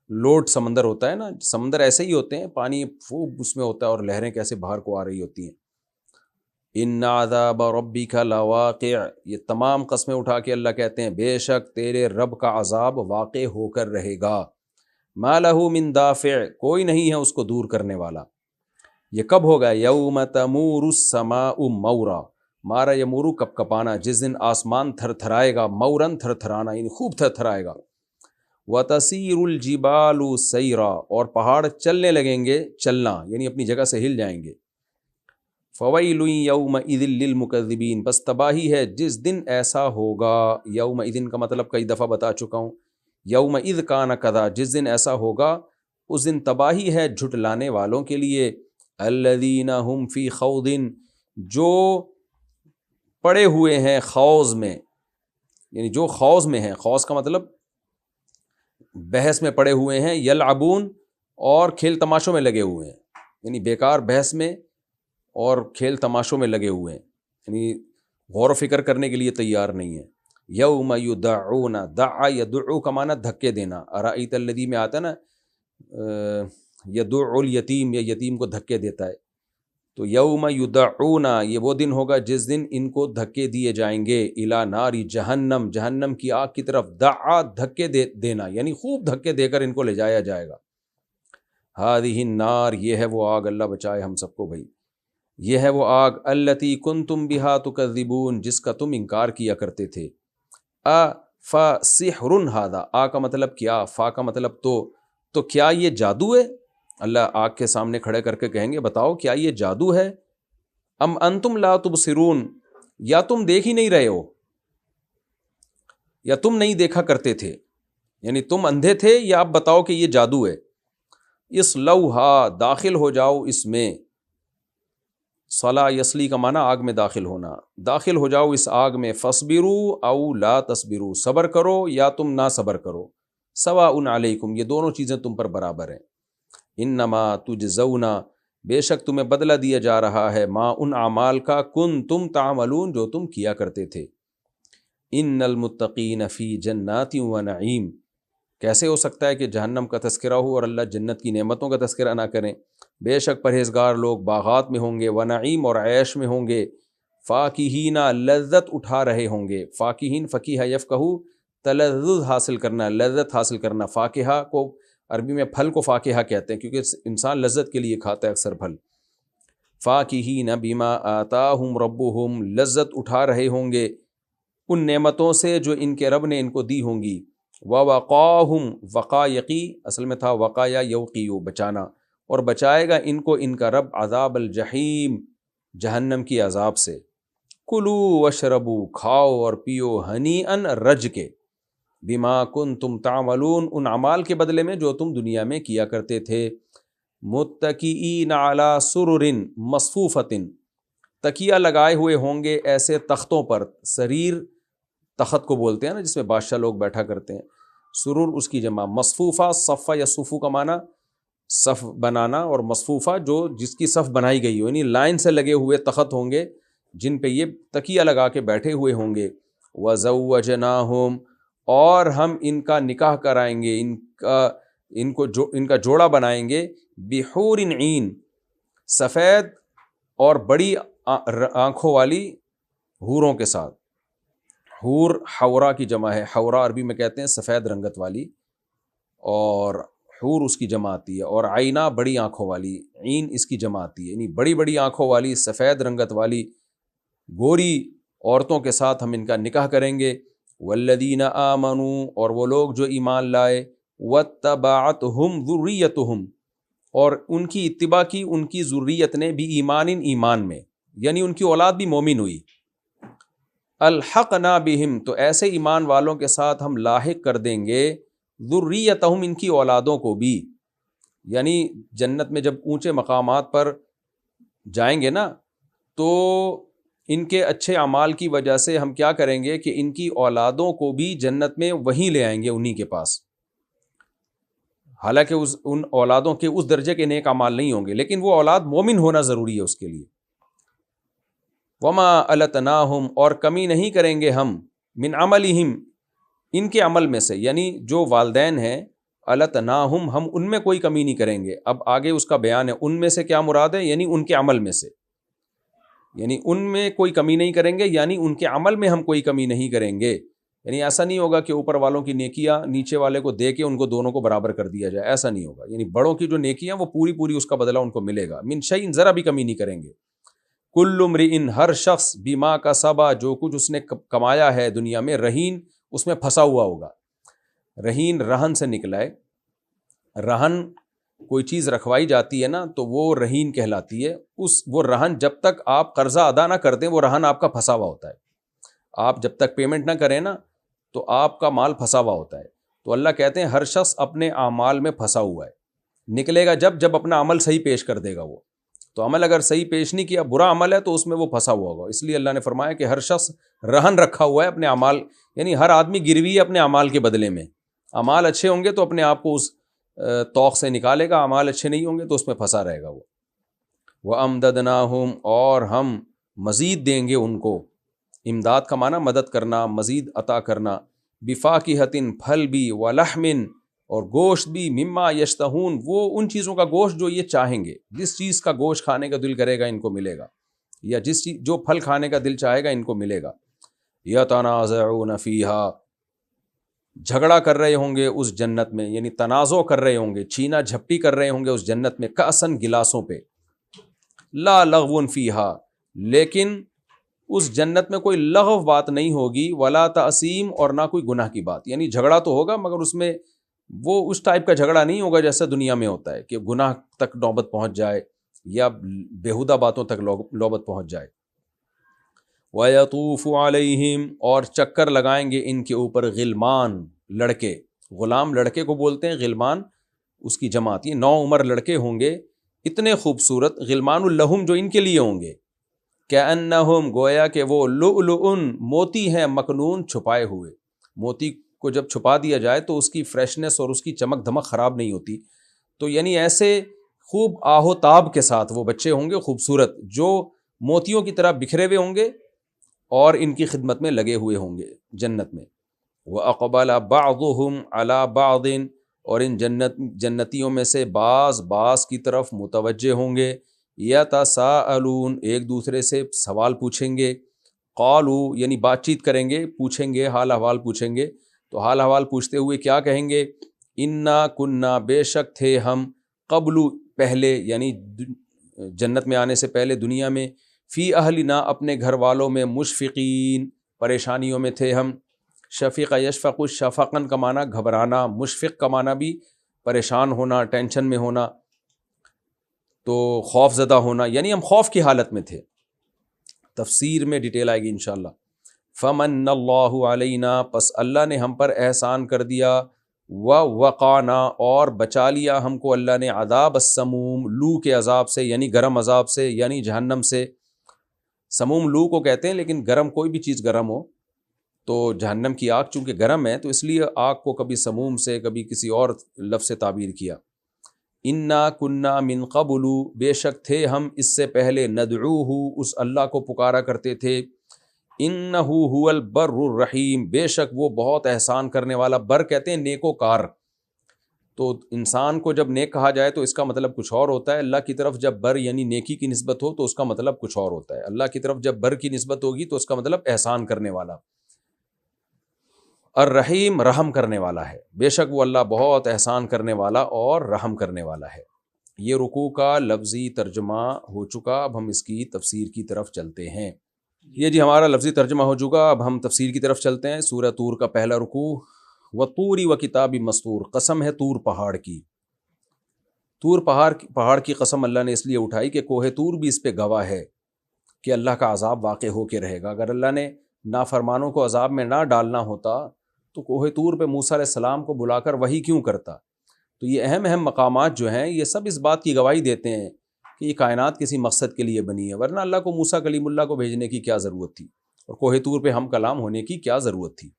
لوڈ سمندر ہوتا ہے نا، سمندر ایسے ہی ہوتے ہیں، پانی خوب اس میں ہوتا ہے اور لہریں کیسے باہر کو آ رہی ہوتی ہیں۔ ان عذاب ربک لواقع، یہ تمام قسمیں اٹھا کے اللہ کہتے ہیں بے شک تیرے رب کا عذاب واقع ہو کر رہے گا، ما لہ من دافع، کوئی نہیں ہے اس کو دور کرنے والا۔ یہ کب ہوگا؟ یوم تمور السماء مورا، مارا یمورو کپ کپانا، جس دن آسمان تھر تھرائے گا، مورن تھر تھرانا یعنی خوب تھر تھرائے گا، وَتَسِيرُ الْجِبَالُ سَيْرًا، اور پہاڑ چلنے لگیں گے چلنا یعنی اپنی جگہ سے ہل جائیں گے، فَوَيْلٌ يَوْمَئِذٍ لِّلْمُكَذِّبِينَ، بس تباہی ہے جس دن ایسا ہوگا، یومئذ کا مطلب کئی دفعہ بتا چکا ہوں، یومئذ کان کذا، جس دن ایسا ہوگا اس دن تباہی ہے جھٹلانے والوں کے لیے، الذین هم فی خوض، جو پڑے ہوئے ہیں خوض میں، یعنی جو خوض میں ہیں، خوض کا مطلب بحث میں پڑے ہوئے ہیں، یلعبون، اور کھیل تماشوں میں لگے ہوئے ہیں، یعنی بیکار بحث میں اور کھیل تماشوں میں لگے ہوئے ہیں، یعنی غور و فکر کرنے کے لیے تیار نہیں ہے۔ یوم یدعون، دعا یدعو کا معنی دھکے دینا، ارائیت الذی میں آتا ہے نا یدعو الیتیم، یا یتیم کو دھکے دیتا ہے، تو یوم یدعون، یہ وہ دن ہوگا جس دن ان کو دھکے دیے جائیں گے، الی نار جہنم، جہنم کی آگ کی طرف، دعا دھکے دینا یعنی خوب دھکے دے کر ان کو لے جایا جائے گا، ہذہ النار، یہ ہے وہ آگ، اللہ بچائے ہم سب کو بھائی، یہ ہے وہ آگ، التی کنتم بہا تکذبون، جس کا تم انکار کیا کرتے تھے، فسحر ھذا، آ کا مطلب کیا، فا کا مطلب تو کیا یہ جادو ہے؟ اللہ آگ کے سامنے کھڑے کر کے کہیں گے بتاؤ کیا یہ جادو ہے؟ ام انتم لا تبصرون، یا تم دیکھ ہی نہیں رہے ہو، یا تم نہیں دیکھا کرتے تھے، یعنی تم اندھے تھے، یا اب بتاؤ کہ یہ جادو ہے۔ اصلوہا، داخل ہو جاؤ اس میں، صلا یسلی کا معنی آگ میں داخل ہونا، داخل ہو جاؤ اس آگ میں، فصبروا او لا تصبروا، صبر کرو یا تم نہ صبر کرو، سواء علیکم، یہ دونوں چیزیں تم پر برابر ہیں، انما تجزون، بے شک تمہیں بدلہ دیا جا رہا ہے، ما ان اعمال کا، کنتم تعملون، جو تم کیا کرتے تھے، ان المتقین فی جنات و نعیم، کیسے ہو سکتا ہے کہ جہنم کا تذکرہ ہو اور اللہ جنت کی نعمتوں کا تذکرہ نہ کریں؟ بے شک پرہیزگار لوگ باغات میں ہوں گے، و نعیم، اور عیش میں ہوں گے، فاکہین، لذت اٹھا رہے ہوں گے، فاکہین فقیہ یفقہ، تلذذ حاصل کرنا، لذت حاصل کرنا، فاکہہ کو عربی میں پھل کو فاکہہ کہتے ہیں کیونکہ انسان لذت کے لیے کھاتا ہے اکثر پھل، فاکہین بما آتاہم ربہم، لذت اٹھا رہے ہوں گے ان نعمتوں سے جو ان کے رب نے ان کو دی ہوں گی، ووقاہم، وقا یقی اصل میں تھا وقایا یوقیو، بچانا، اور بچائے گا ان کو ان کا رب عذاب الجحیم، جہنم کی عذاب سے، کلو وشربو، کھاؤ اور پیو، ہنیئن، رج کے، بما کنتم تعملون، ان اعمال کے بدلے میں جو تم دنیا میں کیا کرتے تھے، متکئین علی سرر مصفوفۃ، تکیہ لگائے ہوئے ہوں گے ایسے تختوں پر، سریر تخت کو بولتے ہیں نا جس میں بادشاہ لوگ بیٹھا کرتے ہیں، سرور اس کی جمع، مصفوفہ، صفہ یا صفو کا معنی صف بنانا، اور مصفوفہ جو جس کی صف بنائی گئی ہو، یعنی لائن سے لگے ہوئے تخت ہوں گے جن پہ یہ تکیہ لگا کے بیٹھے ہوئے ہوں گے، وزوجناہم، اور ہم ان کا نکاح کرائیں گے، ان کا جوڑا بنائیں گے، بحور عین، سفید اور بڑی آنکھوں والی حوروں کے ساتھ، حور حورا کی جمع ہے، حورا عربی میں کہتے ہیں سفید رنگت والی، اور حور اس کی جمع آتی ہے، اور عینہ بڑی آنکھوں والی، عین اس کی جمع آتی ہے، یعنی بڑی بڑی آنکھوں والی سفید رنگت والی گوری عورتوں کے ساتھ ہم ان کا نکاح کریں گے، والذین آمنوا، اور وہ لوگ جو ایمان لائے، واتبعتہم ذریتہم، اور ان کی اتباع کی ان کی ذریت نے، بھی ایمان میں، یعنی ان کی اولاد بھی مومن ہوئی. الحقنا بہم، تو ایسے ایمان والوں کے ساتھ ہم لاحق کر دیں گے ذریتہم، ان کی اولادوں کو بھی. یعنی جنت میں جب اونچے مقامات پر جائیں گے نا تو ان کے اچھے اعمال کی وجہ سے ہم کیا کریں گے کہ ان کی اولادوں کو بھی جنت میں وہیں لے آئیں گے انہی کے پاس. حالانکہ ان اولادوں کے اس درجے کے نیک اعمال نہیں ہوں گے، لیکن وہ اولاد مومن ہونا ضروری ہے اس کے لیے. وما التناہم، اور کمی نہیں کریں گے ہم، من عملہم، ان کے عمل میں سے، یعنی جو والدین ہیں التناہم، ہم ان میں کوئی کمی نہیں کریں گے. اب آگے اس کا بیان ہے ان میں سے کیا مراد ہے، یعنی ان کے عمل میں سے، یعنی ان میں کوئی کمی نہیں کریں گے، یعنی ان کے عمل میں ہم کوئی کمی نہیں کریں گے. یعنی ایسا نہیں ہوگا کہ اوپر والوں کی نیکیاں نیچے والے کو دے کے ان کو دونوں کو برابر کر دیا جائے، ایسا نہیں ہوگا. یعنی بڑوں کی جو نیکیاں وہ پوری پوری اس کا بدلہ ان کو ملے گا. من شیء، ذرا بھی کمی نہیں کریں گے. کل امرئ، ہر شخص، بما کسب، جو کچھ اس نے کمایا ہے دنیا میں، رہین، اس میں پھنسا ہوا ہوگا. رہین رہن سے نکلا ہے. رہن کوئی چیز رکھوائی جاتی ہے نا تو وہ رہین کہلاتی ہے. وہ رہن جب تک آپ قرضہ ادا نہ کر دیں وہ رہن آپ کا پھنسا ہوا ہوتا ہے. آپ جب تک پیمنٹ نہ کریں نا تو آپ کا مال پھنسا ہوا ہوتا ہے. تو اللہ کہتے ہیں ہر شخص اپنے اعمال میں پھنسا ہوا ہے. نکلے گا جب اپنا عمل صحیح پیش کر دے گا وہ. تو عمل اگر صحیح پیش نہیں کیا، برا عمل ہے، تو اس میں وہ پھنسا ہوا ہوگا. اس لیے اللہ نے فرمایا کہ ہر شخص رہن رکھا ہوا ہے اپنے اعمال، یعنی ہر آدمی گروی ہے اپنے اعمال کے بدلے میں. اعمال اچھے ہوں گے تو اپنے آپ کو اس توق سے نکالے گا، اعمال اچھے نہیں ہوں گے تو اس میں پھنسا رہے گا وہ. وَأَمْدَدْنَاهُمْ، اور ہم مزید دیں گے ان کو. امداد کا معنی مدد کرنا، مزید عطا کرنا. بِفَاكِهَةٍ، پھل بھی، وَلَحْمٍ، اور گوشت بھی، مما یشتہون، وہ ان چیزوں کا گوشت جو یہ چاہیں گے. جس چیز کا گوشت کھانے کا دل کرے گا ان کو ملے گا، یا جس چیز جو پھل کھانے کا دل چاہے گا ان کو ملے گا. یتنازعون فیہا، جھگڑا کر رہے ہوں گے اس جنت میں، یعنی تنازع کر رہے ہوں گے، چھینا جھپٹی کر رہے ہوں گے اس جنت میں. کأسن، گلاسوں پہ. لا لغو فیہا، لیکن اس جنت میں کوئی لغو بات نہیں ہوگی. ولا تأثیم، اور نہ کوئی گناہ کی بات. یعنی جھگڑا تو ہوگا مگر اس میں وہ اس ٹائپ کا جھگڑا نہیں ہوگا جیسا دنیا میں ہوتا ہے کہ گناہ تک نوبت پہنچ جائے یا بیہودہ باتوں تک نوبت پہنچ جائے. وَيَطُوفُ عَلَيْهِمْ، اور چکر لگائیں گے ان کے اوپر، غلمان، لڑکے. غلام لڑکے کو بولتے ہیں، غلمان اس کی جماعت. یہ 9 عمر لڑکے ہوں گے اتنے خوبصورت، غلمان الہم، جو ان کے لیے ہوں گے. کأنہم، گویا کہ وہ، لؤلؤ، موتی ہیں، مکنون، چھپائے ہوئے. موتی کو جب چھپا دیا جائے تو اس کی فریشنس اور اس کی چمک دھمک خراب نہیں ہوتی. تو یعنی ایسے خوب آہو تاب کے ساتھ وہ بچے ہوں گے خوبصورت، جو موتیوں کی طرح بکھرے ہوئے ہوں گے اور ان کی خدمت میں لگے ہوئے ہوں گے جنت میں. وَأَقْبَلَ بَعْضُهُمْ عَلَى بَعْضٍ، اور ان جنتیوں میں سے بعض کی طرف متوجہ ہوں گے. یتساءلون، ایک دوسرے سے سوال پوچھیں گے. قالوا، یعنی بات چیت کریں گے، پوچھیں گے، حال احوال پوچھیں گے. تو حال احوال پوچھتے ہوئے کیا کہیں گے؟ انا کننا، بے شک تھے ہم، قبل، پہلے، یعنی جنت میں آنے سے پہلے دنیا میں، فی اہلنا، اپنے گھر والوں میں، مشفقین، پریشانیوں میں تھے ہم. شفیق یشفق، شفقن کا معنی گھبرانا، مشفق کا معنی بھی پریشان ہونا، ٹینشن میں ہونا، تو خوف زدہ ہونا، یعنی ہم خوف کی حالت میں تھے. تفسیر میں ڈیٹیل آئے گی انشاءاللہ. فمن اللہ علینا، پس اللہ نے ہم پر احسان کر دیا. ووقانا، اور بچا لیا ہم کو اللہ نے، عذاب السموم، لو کے عذاب سے، یعنی گرم عذاب سے، یعنی جہنم سے. سموم لو کو کہتے ہیں، لیکن گرم کوئی بھی چیز گرم ہو تو جہنم کی آگ چونکہ گرم ہے تو اس لیے آگ کو کبھی سموم سے کبھی کسی اور لفظ سے تعبیر کیا. انا کننا من قبل، بے شک تھے ہم اس سے پہلے، ندعوہ، اس اللہ کو پکارا کرتے تھے. انہ هو البر الرحیم، بے شک وہ بہت احسان کرنے والا. بر کہتے ہیں نیکوکار. تو انسان کو جب نیک کہا جائے تو اس کا مطلب کچھ اور ہوتا ہے. اللہ کی طرف جب بر یعنی نیکی کی نسبت ہو تو اس کا مطلب کچھ اور ہوتا ہے. اللہ کی طرف جب بر کی نسبت ہوگی تو اس کا مطلب احسان کرنے والا. الرحیم، رحم کرنے والا ہے. بے شک وہ اللہ بہت احسان کرنے والا اور رحم کرنے والا ہے. یہ رکوع کا لفظی ترجمہ ہو چکا. اب ہم اس کی تفسیر کی طرف چلتے ہیں. یہ جی ہمارا لفظی ترجمہ ہو چکا. اب ہم تفسیر کی طرف چلتے ہیں. سورہ طور کا پہلا رکوع. وطور وکتاب مسطور، قسم ہے طور پہاڑ کی. طور پہاڑ کی قسم اللہ نے اس لیے اٹھائی کہ کوہ طور بھی اس پہ گواہ ہے کہ اللہ کا عذاب واقع ہو کے رہے گا۔ اگر اللہ نے نافرمانوں کو عذاب میں نہ ڈالنا ہوتا تو کوہ طور پہ موسیٰ علیہ السلام کو بلا کر وحی کیوں کرتا؟ تو یہ اہم اہم مقامات جو ہیں یہ سب اس بات کی گواہی دیتے ہیں کہ یہ کائنات کسی مقصد کے لیے بنی ہے، ورنہ اللہ کو موسیٰ کلیم اللہ کو بھیجنے کی کیا ضرورت تھی، اور کوہ طور پہ ہم کلام ہونے کی کیا ضرورت تھی۔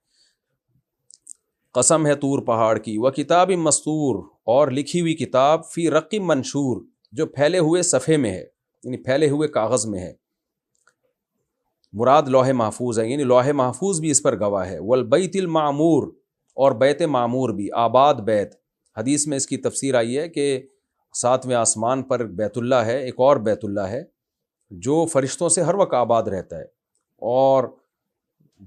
قسم ہے طور پہاڑ کی، و کتاب مستور، اور لکھی ہوئی کتاب، فی رقم منشور، جو پھیلے ہوئے صفحے میں ہے، یعنی پھیلے ہوئے کاغذ میں ہے۔ مراد لوح محفوظ ہے، یعنی لوح محفوظ بھی اس پر گواہ ہے۔ والبیت المعمور، اور بیت معمور بھی، آباد بیت۔ حدیث میں اس کی تفسیر آئی ہے کہ 7ویں آسمان پر بیت اللہ ہے، ایک اور بیت اللہ ہے جو فرشتوں سے ہر وقت آباد رہتا ہے، اور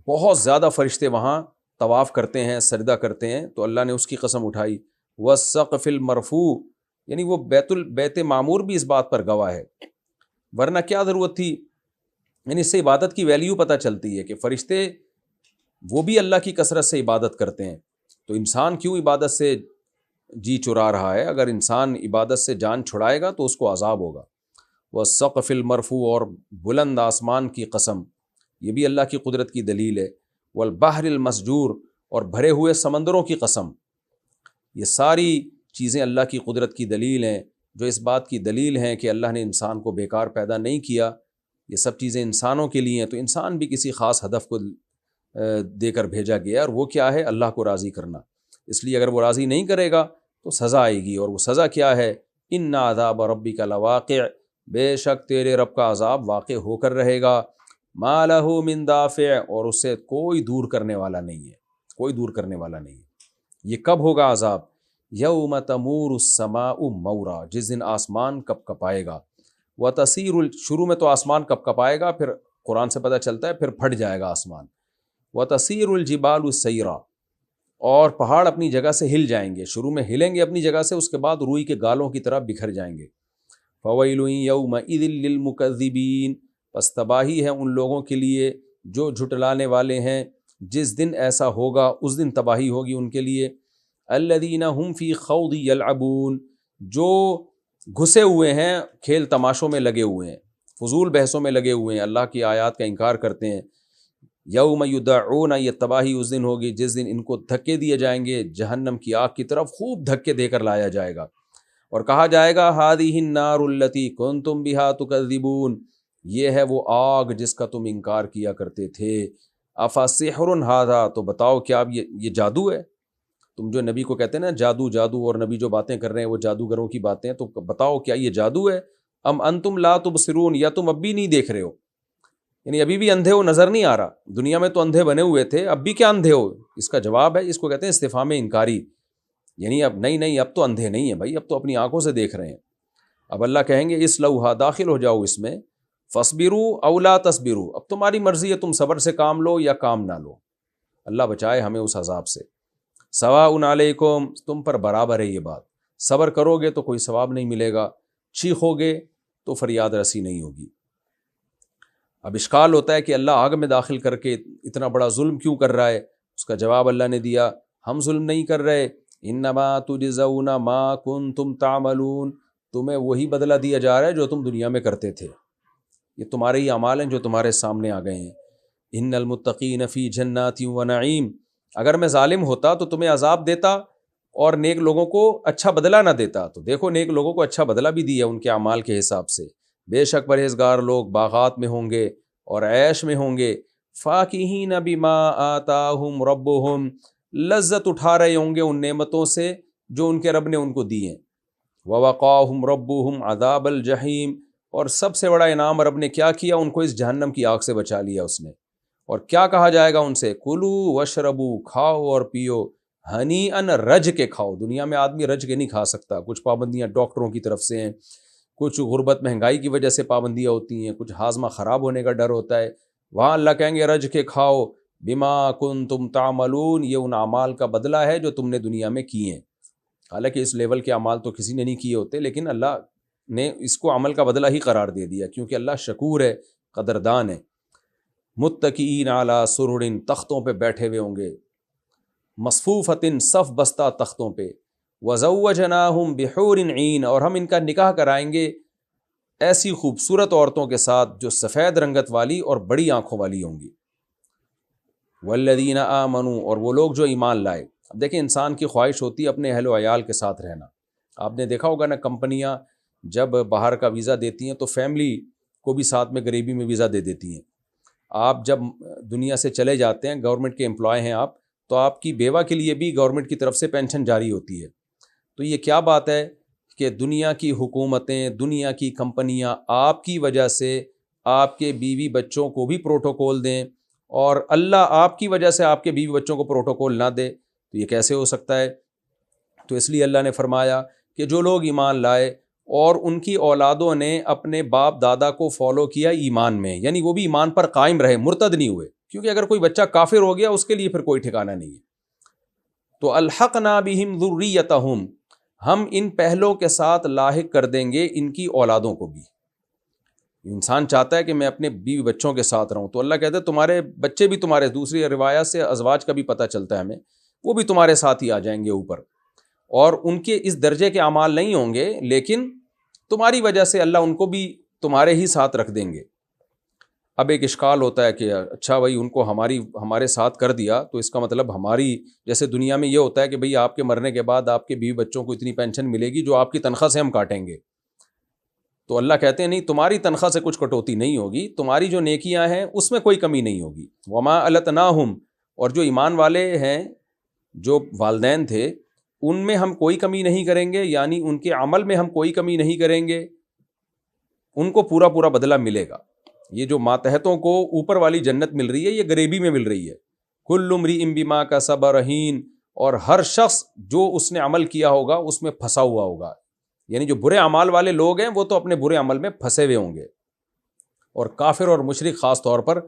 بہت زیادہ فرشتے وہاں طواف کرتے ہیں، سجدہ کرتے ہیں، تو اللہ نے اس کی قسم اٹھائی۔ والسقف المرفوع، یعنی وہ بیت معمور بھی اس بات پر گواہ ہے، ورنہ کیا ضرورت تھی؟ یعنی اس سے عبادت کی ویلیو پتہ چلتی ہے کہ فرشتے وہ بھی اللہ کی کثرت سے عبادت کرتے ہیں، تو انسان کیوں عبادت سے جی چرا رہا ہے؟ اگر انسان عبادت سے جان چھڑائے گا تو اس کو عذاب ہوگا۔ والسقف المرفوع، اور بلند آسمان کی قسم، یہ بھی اللہ کی قدرت کی دلیل ہے۔ والبحر المسجور، اور بھرے ہوئے سمندروں کی قسم۔ یہ ساری چیزیں اللہ کی قدرت کی دلیل ہیں، جو اس بات کی دلیل ہیں کہ اللہ نے انسان کو بیکار پیدا نہیں کیا، یہ سب چیزیں انسانوں کے لیے ہیں، تو انسان بھی کسی خاص ہدف کو دے کر بھیجا گیا، اور وہ کیا ہے؟ اللہ کو راضی کرنا۔ اس لیے اگر وہ راضی نہیں کرے گا تو سزا آئے گی، اور وہ سزا کیا ہے؟ ان عذاب ربک لواقع، بے شک تیرے رب کا عذاب واقع ہو کر رہے گا۔ ما لہ من دافع، اور اس سے کوئی دور کرنے والا نہیں ہے، کوئی دور کرنے والا نہیں ہے۔ یہ کب ہوگا عذاب؟ یوم تمور السماء مورا، جس دن آسمان کپ کپائے گا۔ وتسیر، شروع میں تو آسمان کپ کپائے گا، پھر قرآن سے پتہ چلتا ہے پھر پھٹ جائے گا آسمان۔ وتسیر الجبال سیرا، اور پہاڑ اپنی جگہ سے ہل جائیں گے، شروع میں ہلیں گے اپنی جگہ سے، اس کے بعد روئی کے گالوں کی طرح بکھر جائیں گے۔ فویل یومئذ للمکذبین، پس تباہی ہے ان لوگوں کے لیے جو جھٹلانے والے ہیں، جس دن ایسا ہوگا اس دن تباہی ہوگی ان کے لیے۔ الذین هم فی خوض یلعبون، جو گھسے ہوئے ہیں کھیل تماشوں میں لگے ہوئے ہیں، فضول بحثوں میں لگے ہوئے ہیں، اللہ کی آیات کا انکار کرتے ہیں۔ یوم یدعون، یہ تباہی اس دن ہوگی جس دن ان کو دھکے دیے جائیں گے جہنم کی آگ کی طرف، خوب دھکے دے کر لایا جائے گا، اور کہا جائے گا ہذہ النار التی کنتم بہا تکذبون، یہ ہے وہ آگ جس کا تم انکار کیا کرتے تھے۔ افسحر ھذا، تو بتاؤ کیا اب یہ جادو ہے؟ تم جو نبی کو کہتے ہیں نا جادو جادو، اور نبی جو باتیں کر رہے ہیں وہ جادوگروں کی باتیں، تو بتاؤ کیا یہ جادو ہے؟ ام انتم لا تبصرون، یا تم اب بھی نہیں دیکھ رہے ہو، یعنی ابھی بھی اندھے ہو، نظر نہیں آ رہا؟ دنیا میں تو اندھے بنے ہوئے تھے، اب بھی کیا اندھے ہو؟ اس کا جواب ہے، اس کو کہتے ہیں استفہام انکاری، یعنی اب نہیں، اب تو اندھے نہیں ہیں بھائی، اب تو اپنی آنکھوں سے دیکھ رہے ہیں۔ اب اللہ کہیں گے اس لوحہ، داخل ہو جاؤ اس میں، فصبروا او لا تصبروا، اب تمہاری مرضی ہے، تم صبر سے کام لو یا کام نہ لو۔ اللہ بچائے ہمیں اس عذاب سے۔ سواء علیکم، تم پر برابر ہے یہ بات، صبر کرو گے تو کوئی ثواب نہیں ملے گا، چیخو گے تو فریاد رسی نہیں ہوگی۔ اب اشکال ہوتا ہے کہ اللہ آگ میں داخل کر کے اتنا بڑا ظلم کیوں کر رہا ہے؟ اس کا جواب اللہ نے دیا، ہم ظلم نہیں کر رہے، انما تجزون ما کنتم تعملون، تمہیں وہی بدلہ دیا جا رہا ہے جو تم دنیا میں کرتے تھے، یہ تمہارے ہی اعمال ہیں جو تمہارے سامنے آ گئے ہیں۔ ان المتقین فی جنات و نعیم، اگر میں ظالم ہوتا تو تمہیں عذاب دیتا اور نیک لوگوں کو اچھا بدلہ نہ دیتا، تو دیکھو نیک لوگوں کو اچھا بدلہ بھی دیا ان کے اعمال کے حساب سے۔ بے شک پرہیزگار لوگ باغات میں ہوں گے اور عیش میں ہوں گے، فاکہین بما آتاہم ربہم، لذت اٹھا رہے ہوں گے ان نعمتوں سے جو ان کے رب نے ان کو دی ہیں۔ ووقاہم ربہم عذاب الجحیم، اور سب سے بڑا انعام رب نے کیا کیا؟ ان کو اس جہنم کی آگ سے بچا لیا اس نے۔ اور کیا کہا جائے گا ان سے؟ کلو وشربو، کھاؤ اور پیو، ہنیئن، رج کے کھاؤ۔ دنیا میں آدمی رج کے نہیں کھا سکتا، کچھ پابندیاں ڈاکٹروں کی طرف سے ہیں، کچھ غربت مہنگائی کی وجہ سے پابندیاں ہوتی ہیں، کچھ ہاضمہ خراب ہونے کا ڈر ہوتا ہے، وہاں اللہ کہیں گے رج کے کھاؤ، بما کنتم تعملون، یہ ان اعمال کا بدلہ ہے جو تم نے دنیا میں کیے ہیں۔ حالانکہ اس لیول کے اعمال تو کسی نے نہیں کیے ہوتے، لیکن اللہ نے اس کو عمل کا بدلہ ہی قرار دے دیا، کیونکہ اللہ شکور ہے، قدردان ہے۔ متکئین علی سرر، تختوں پہ بیٹھے ہوئے ہوں گے، مصفوفۃ، صف بستہ تختوں پہ، وزوجناہم بحور عین، اور ہم ان کا نکاح کرائیں گے ایسی خوبصورت عورتوں کے ساتھ جو سفید رنگت والی اور بڑی آنکھوں والی ہوں گی. والذین آمنوا، اور وہ لوگ جو ایمان لائے. اب دیکھیں انسان کی خواہش ہوتی ہے اپنے اہل و عیال کے ساتھ رہنا. آپ نے دیکھا ہوگا نا کمپنیاں جب باہر کا ویزا دیتی ہیں تو فیملی کو بھی ساتھ میں غریبی میں ویزا دے دیتی ہیں. آپ جب دنیا سے چلے جاتے ہیں، گورنمنٹ کے امپلائی ہیں آپ، تو آپ کی بیوہ کے لیے بھی گورنمنٹ کی طرف سے پینشن جاری ہوتی ہے. تو یہ کیا بات ہے کہ دنیا کی حکومتیں، دنیا کی کمپنیاں آپ کی وجہ سے آپ کے بیوی بچوں کو بھی پروٹوکول دیں، اور اللہ آپ کی وجہ سے آپ کے بیوی بچوں کو پروٹوکول نہ دے، تو یہ کیسے ہو سکتا ہے؟ تو اس لیے اللہ نے فرمایا کہ جو لوگ ایمان لائے اور ان کی اولادوں نے اپنے باپ دادا کو فالو کیا ایمان میں، یعنی وہ بھی ایمان پر قائم رہے، مرتد نہیں ہوئے، کیونکہ اگر کوئی بچہ کافر ہو گیا اس کے لیے پھر کوئی ٹھکانہ نہیں ہے. تو الحقنا بہم ذریتہم، ہم ان پہلوں کے ساتھ لاحق کر دیں گے ان کی اولادوں کو بھی. انسان چاہتا ہے کہ میں اپنے بیوی بچوں کے ساتھ رہوں، تو اللہ کہتا ہے تمہارے بچے بھی تمہارے، دوسری روایت سے ازواج کا بھی پتہ چلتا ہے ہمیں، وہ بھی تمہارے ساتھ ہی آ جائیں گے اوپر، اور ان کے اس درجے کے اعمال نہیں ہوں گے، لیکن تمہاری وجہ سے اللہ ان کو بھی تمہارے ہی ساتھ رکھ دیں گے. اب ایک اشکال ہوتا ہے کہ اچھا بھائی ان کو ہمارے ساتھ کر دیا تو اس کا مطلب ہماری، جیسے دنیا میں یہ ہوتا ہے کہ بھئی آپ کے مرنے کے بعد آپ کے بیوی بچوں کو اتنی پینشن ملے گی جو آپ کی تنخواہ سے ہم کاٹیں گے. تو اللہ کہتے ہیں نہیں، تمہاری تنخواہ سے کچھ کٹوتی نہیں ہوگی، تمہاری جو نیکیاں ہیں اس میں کوئی کمی نہیں ہوگی. وما التناہم، اور جو ایمان والے ہیں، جو والدین تھے، ان میں ہم کوئی کمی نہیں کریں گے، یعنی ان کے عمل میں ہم کوئی کمی نہیں کریں گے، ان کو پورا پورا بدلہ ملے گا. یہ جو ماتحتوں کو اوپر والی جنت مل رہی ہے یہ غریبی میں مل رہی ہے. کل امرئ بما کسب رہین، اور ہر شخص جو اس نے عمل کیا ہوگا اس میں پھنسا ہوا ہوگا. یعنی جو برے اعمال والے لوگ ہیں وہ تو اپنے برے عمل میں پھنسے ہوئے ہوں گے، اور کافر اور مشرک خاص طور پر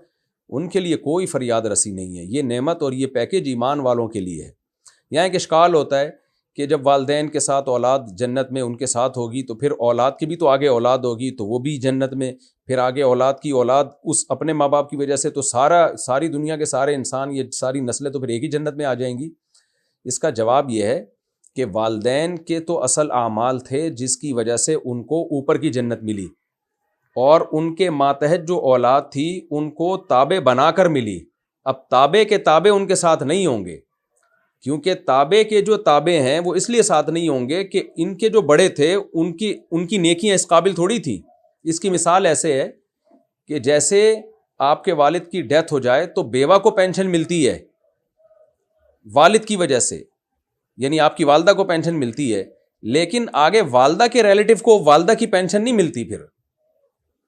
ان کے لیے کوئی فریاد رسی نہیں ہے. یہ نعمت اور یہ پیکیج ایمان والوں کے لیے ہے. یہاں ایک اشکال ہوتا ہے کہ جب والدین کے ساتھ اولاد جنت میں ان کے ساتھ ہوگی تو پھر اولاد کی بھی تو آگے اولاد ہوگی تو وہ بھی جنت میں، پھر آگے اولاد کی اولاد اس اپنے ماں باپ کی وجہ سے، تو ساری دنیا کے سارے انسان، یہ ساری نسلیں تو پھر ایک ہی جنت میں آ جائیں گی. اس کا جواب یہ ہے کہ والدین کے تو اصل اعمال تھے جس کی وجہ سے ان کو اوپر کی جنت ملی، اور ان کے ماتحت جو اولاد تھی ان کو تابع بنا کر ملی. اب تابع کے تابع ان کے ساتھ نہیں ہوں گے، کیونکہ تابع کے جو تابع ہیں وہ اس لیے ساتھ نہیں ہوں گے کہ ان کے جو بڑے تھے ان کی نیکیاں اس قابل تھوڑی تھیں. اس کی مثال ایسے ہے کہ جیسے آپ کے والد کی ڈیتھ ہو جائے تو بیوہ کو پینشن ملتی ہے والد کی وجہ سے، یعنی آپ کی والدہ کو پینشن ملتی ہے، لیکن آگے والدہ کے ریلیٹو کو والدہ کی پینشن نہیں ملتی. پھر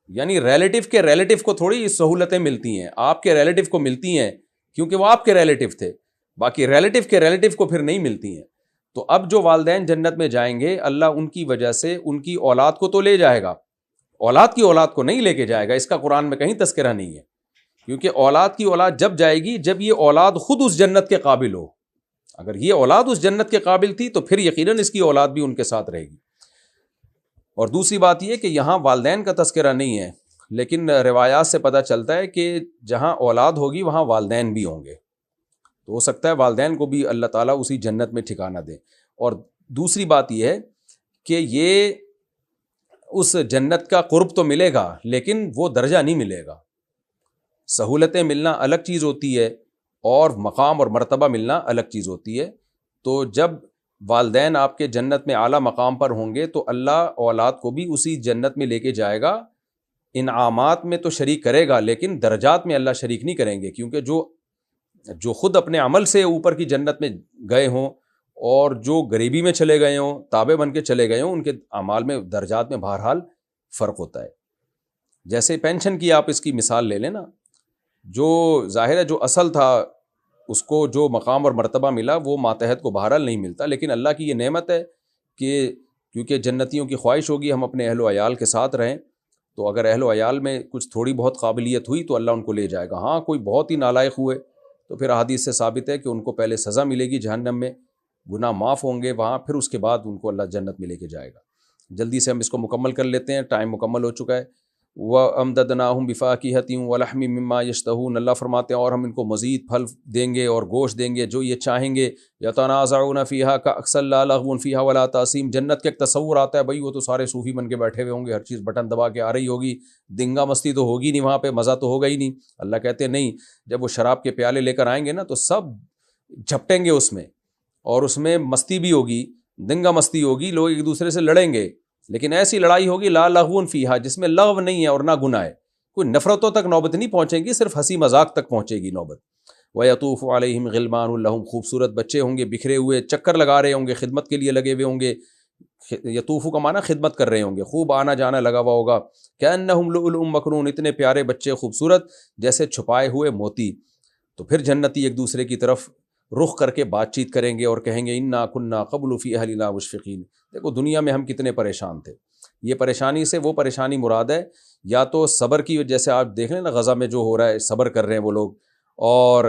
یعنی ریلیٹو کے ریلیٹو کو تھوڑی سہولتیں ملتی ہیں، آپ کے ریلیٹو کو ملتی ہیں کیونکہ وہ آپ کے ریلیٹو تھے، باقی ریلیٹو کے ریلیٹو کو پھر نہیں ملتی ہیں. تو اب جو والدین جنت میں جائیں گے اللہ ان کی وجہ سے ان کی اولاد کو تو لے جائے گا، اولاد کی اولاد کو نہیں لے کے جائے گا. اس کا قرآن میں کہیں تذکرہ نہیں ہے، کیونکہ اولاد کی اولاد جب جائے گی جب یہ اولاد خود اس جنت کے قابل ہو. اگر یہ اولاد اس جنت کے قابل تھی تو پھر یقیناً اس کی اولاد بھی ان کے ساتھ رہے گی. اور دوسری بات یہ کہ یہاں والدین کا تذکرہ نہیں ہے، لیکن روایات سے پتہ چلتا ہے کہ جہاں اولاد ہوگی وہاں والدین بھی ہوں گے، تو ہو سکتا ہے والدین کو بھی اللہ تعالیٰ اسی جنت میں ٹھکانہ دے. اور دوسری بات یہ ہے کہ یہ اس جنت کا قرب تو ملے گا لیکن وہ درجہ نہیں ملے گا. سہولتیں ملنا الگ چیز ہوتی ہے اور مقام اور مرتبہ ملنا الگ چیز ہوتی ہے. تو جب والدین آپ کے جنت میں اعلیٰ مقام پر ہوں گے تو اللہ اولاد کو بھی اسی جنت میں لے کے جائے گا. انعامات میں تو شریک کرے گا لیکن درجات میں اللہ شریک نہیں کریں گے، کیونکہ جو خود اپنے عمل سے اوپر کی جنت میں گئے ہوں اور جو غریبی میں چلے گئے ہوں، تابع بن کے چلے گئے ہوں، ان کے اعمال میں درجات میں بہرحال فرق ہوتا ہے. جیسے پینشن کی آپ اس کی مثال لے لیں نا، جو ظاہر ہے جو اصل تھا اس کو جو مقام اور مرتبہ ملا وہ ماتحت کو بہرحال نہیں ملتا، لیکن اللہ کی یہ نعمت ہے کہ کیونکہ جنتیوں کی خواہش ہوگی ہم اپنے اہل و عیال کے ساتھ رہیں، تو اگر اہل و عیال میں کچھ تھوڑی بہت قابلیت ہوئی تو اللہ ان کو لے جائے گا. ہاں کوئی بہت ہی نالائق ہوئے تو پھر احادیث سے ثابت ہے کہ ان کو پہلے سزا ملے گی جہنم میں، گناہ معاف ہوں گے وہاں، پھر اس کے بعد ان کو اللہ جنت میں لے کے جائے گا. جلدی سے ہم اس کو مکمل کر لیتے ہیں، ٹائم مکمل ہو چکا ہے. وَأَمْدَدْنَاهُمْ بِفَاكِهَةٍ وَلَحْمٍ مِّمَّا يَشْتَهُونَ، اللہ فرماتے ہیں اور ہم ان کو مزید پھل دیں گے اور گوشت دیں گے جو یہ چاہیں گے. يَتَنَازَعُونَ فِيهَا كَأْسًا لَا لَغْوٌ فِيهَا وَلَا تَأْثِيمٌ. جنت کا ایک تصور آتا ہے بھائی وہ تو سارے صوفی بن کے بیٹھے ہوئے ہوں گے، ہر چیز بٹن دبا کے آ رہی ہوگی، دنگا مستی تو ہوگی نہیں، وہاں پہ مزہ تو ہوگا ہی نہیں. اللہ کہتے ہیں نہیں، جب وہ شراب کے پیالے لے کر آئیں گے نا تو سب جھپٹیں گے اس میں، اور اس میں مستی بھی ہوگی، دنگا مستی ہوگی، لوگ ایک دوسرے سے لڑیں گے، لیکن ایسی لڑائی ہوگی لا لغون فیہا جس میں لغو نہیں ہے اور نہ گناہ ہے. کوئی نفرتوں تک نوبت نہیں پہنچے گی، صرف ہنسی مذاق تک پہنچے گی نوبت. وَيَطُوفُ عَلَيْهِمْ غِلْمَانٌ لَهُمْ، خوبصورت بچے ہوں گے بکھرے ہوئے، چکر لگا رہے ہوں گے، خدمت کے لیے لگے ہوئے ہوں گے. یطوفو کا معنی خدمت کر رہے ہوں گے، خوب آنا جانا لگا ہوا ہوگا. كَأَنَّهُمْ لُؤْلُؤٌ مَكْنُونٌ، اتنے پیارے بچے خوبصورت جیسے چھپائے ہوئے موتی. تو پھر جنتی ایک دوسرے کی طرف رخ کر کے بات چیت کریں گے اور کہیں گے انا کننا قبل فی اہلنا مشفقین. دیکھو دنیا میں ہم کتنے پریشان تھے، یہ پریشانی سے وہ پریشانی مراد ہے، یا تو صبر کی، جیسے آپ دیکھ لیں نا غزہ میں جو ہو رہا ہے، صبر کر رہے ہیں وہ لوگ، اور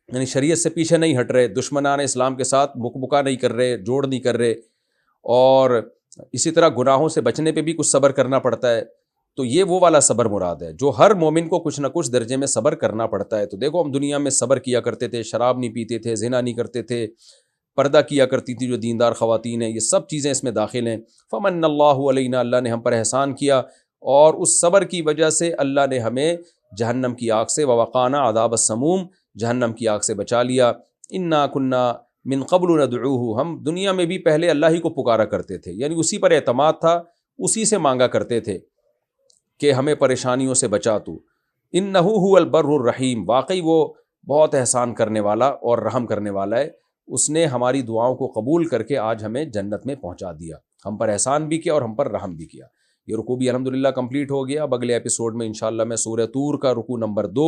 یعنی شریعت سے پیچھے نہیں ہٹ رہے، دشمنان اسلام کے ساتھ مکبکا نہیں کر رہے، جوڑ نہیں کر رہے، اور اسی طرح گناہوں سے بچنے پہ بھی کچھ صبر کرنا پڑتا ہے. تو یہ وہ والا صبر مراد ہے جو ہر مومن کو کچھ نہ کچھ درجے میں صبر کرنا پڑتا ہے. تو دیکھو ہم دنیا میں صبر کیا کرتے تھے، شراب نہیں پیتے تھے، زنا نہیں کرتے تھے، پردہ کیا کرتی تھی جو دیندار خواتین ہیں، یہ سب چیزیں اس میں داخل ہیں. فمن اللہ علینا، اللہ نے ہم پر احسان کیا، اور اس صبر کی وجہ سے اللہ نے ہمیں جہنم کی آگ سے ووقانا عذاب السموم، جہنم کی آگ سے بچا لیا. انا کننا من قبل ندعوہ، ہم دنیا میں بھی پہلے اللہ ہی کو پکارا کرتے تھے، یعنی اسی پر اعتماد تھا، اسی سے مانگا کرتے تھے کہ ہمیں پریشانیوں سے بچا تو. انہ هو البر الرحیم، واقعی وہ بہت احسان کرنے والا اور رحم کرنے والا ہے. اس نے ہماری دعاؤں کو قبول کر کے آج ہمیں جنت میں پہنچا دیا، ہم پر احسان بھی کیا اور ہم پر رحم بھی کیا. یہ رکوع بھی الحمدللہ کمپلیٹ ہو گیا. اب اگلے ایپیسوڈ میں انشاءاللہ میں سورہ طور کا رکوع نمبر 2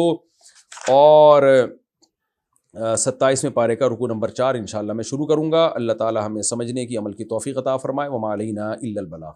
اور 27ویں پارے کا رکوع نمبر 4 انشاءاللہ میں شروع کروں گا. اللہ تعالی ہمیں سمجھنے کی، عمل کی توفیق عطا فرمائے. وما علینا الا البلاغ.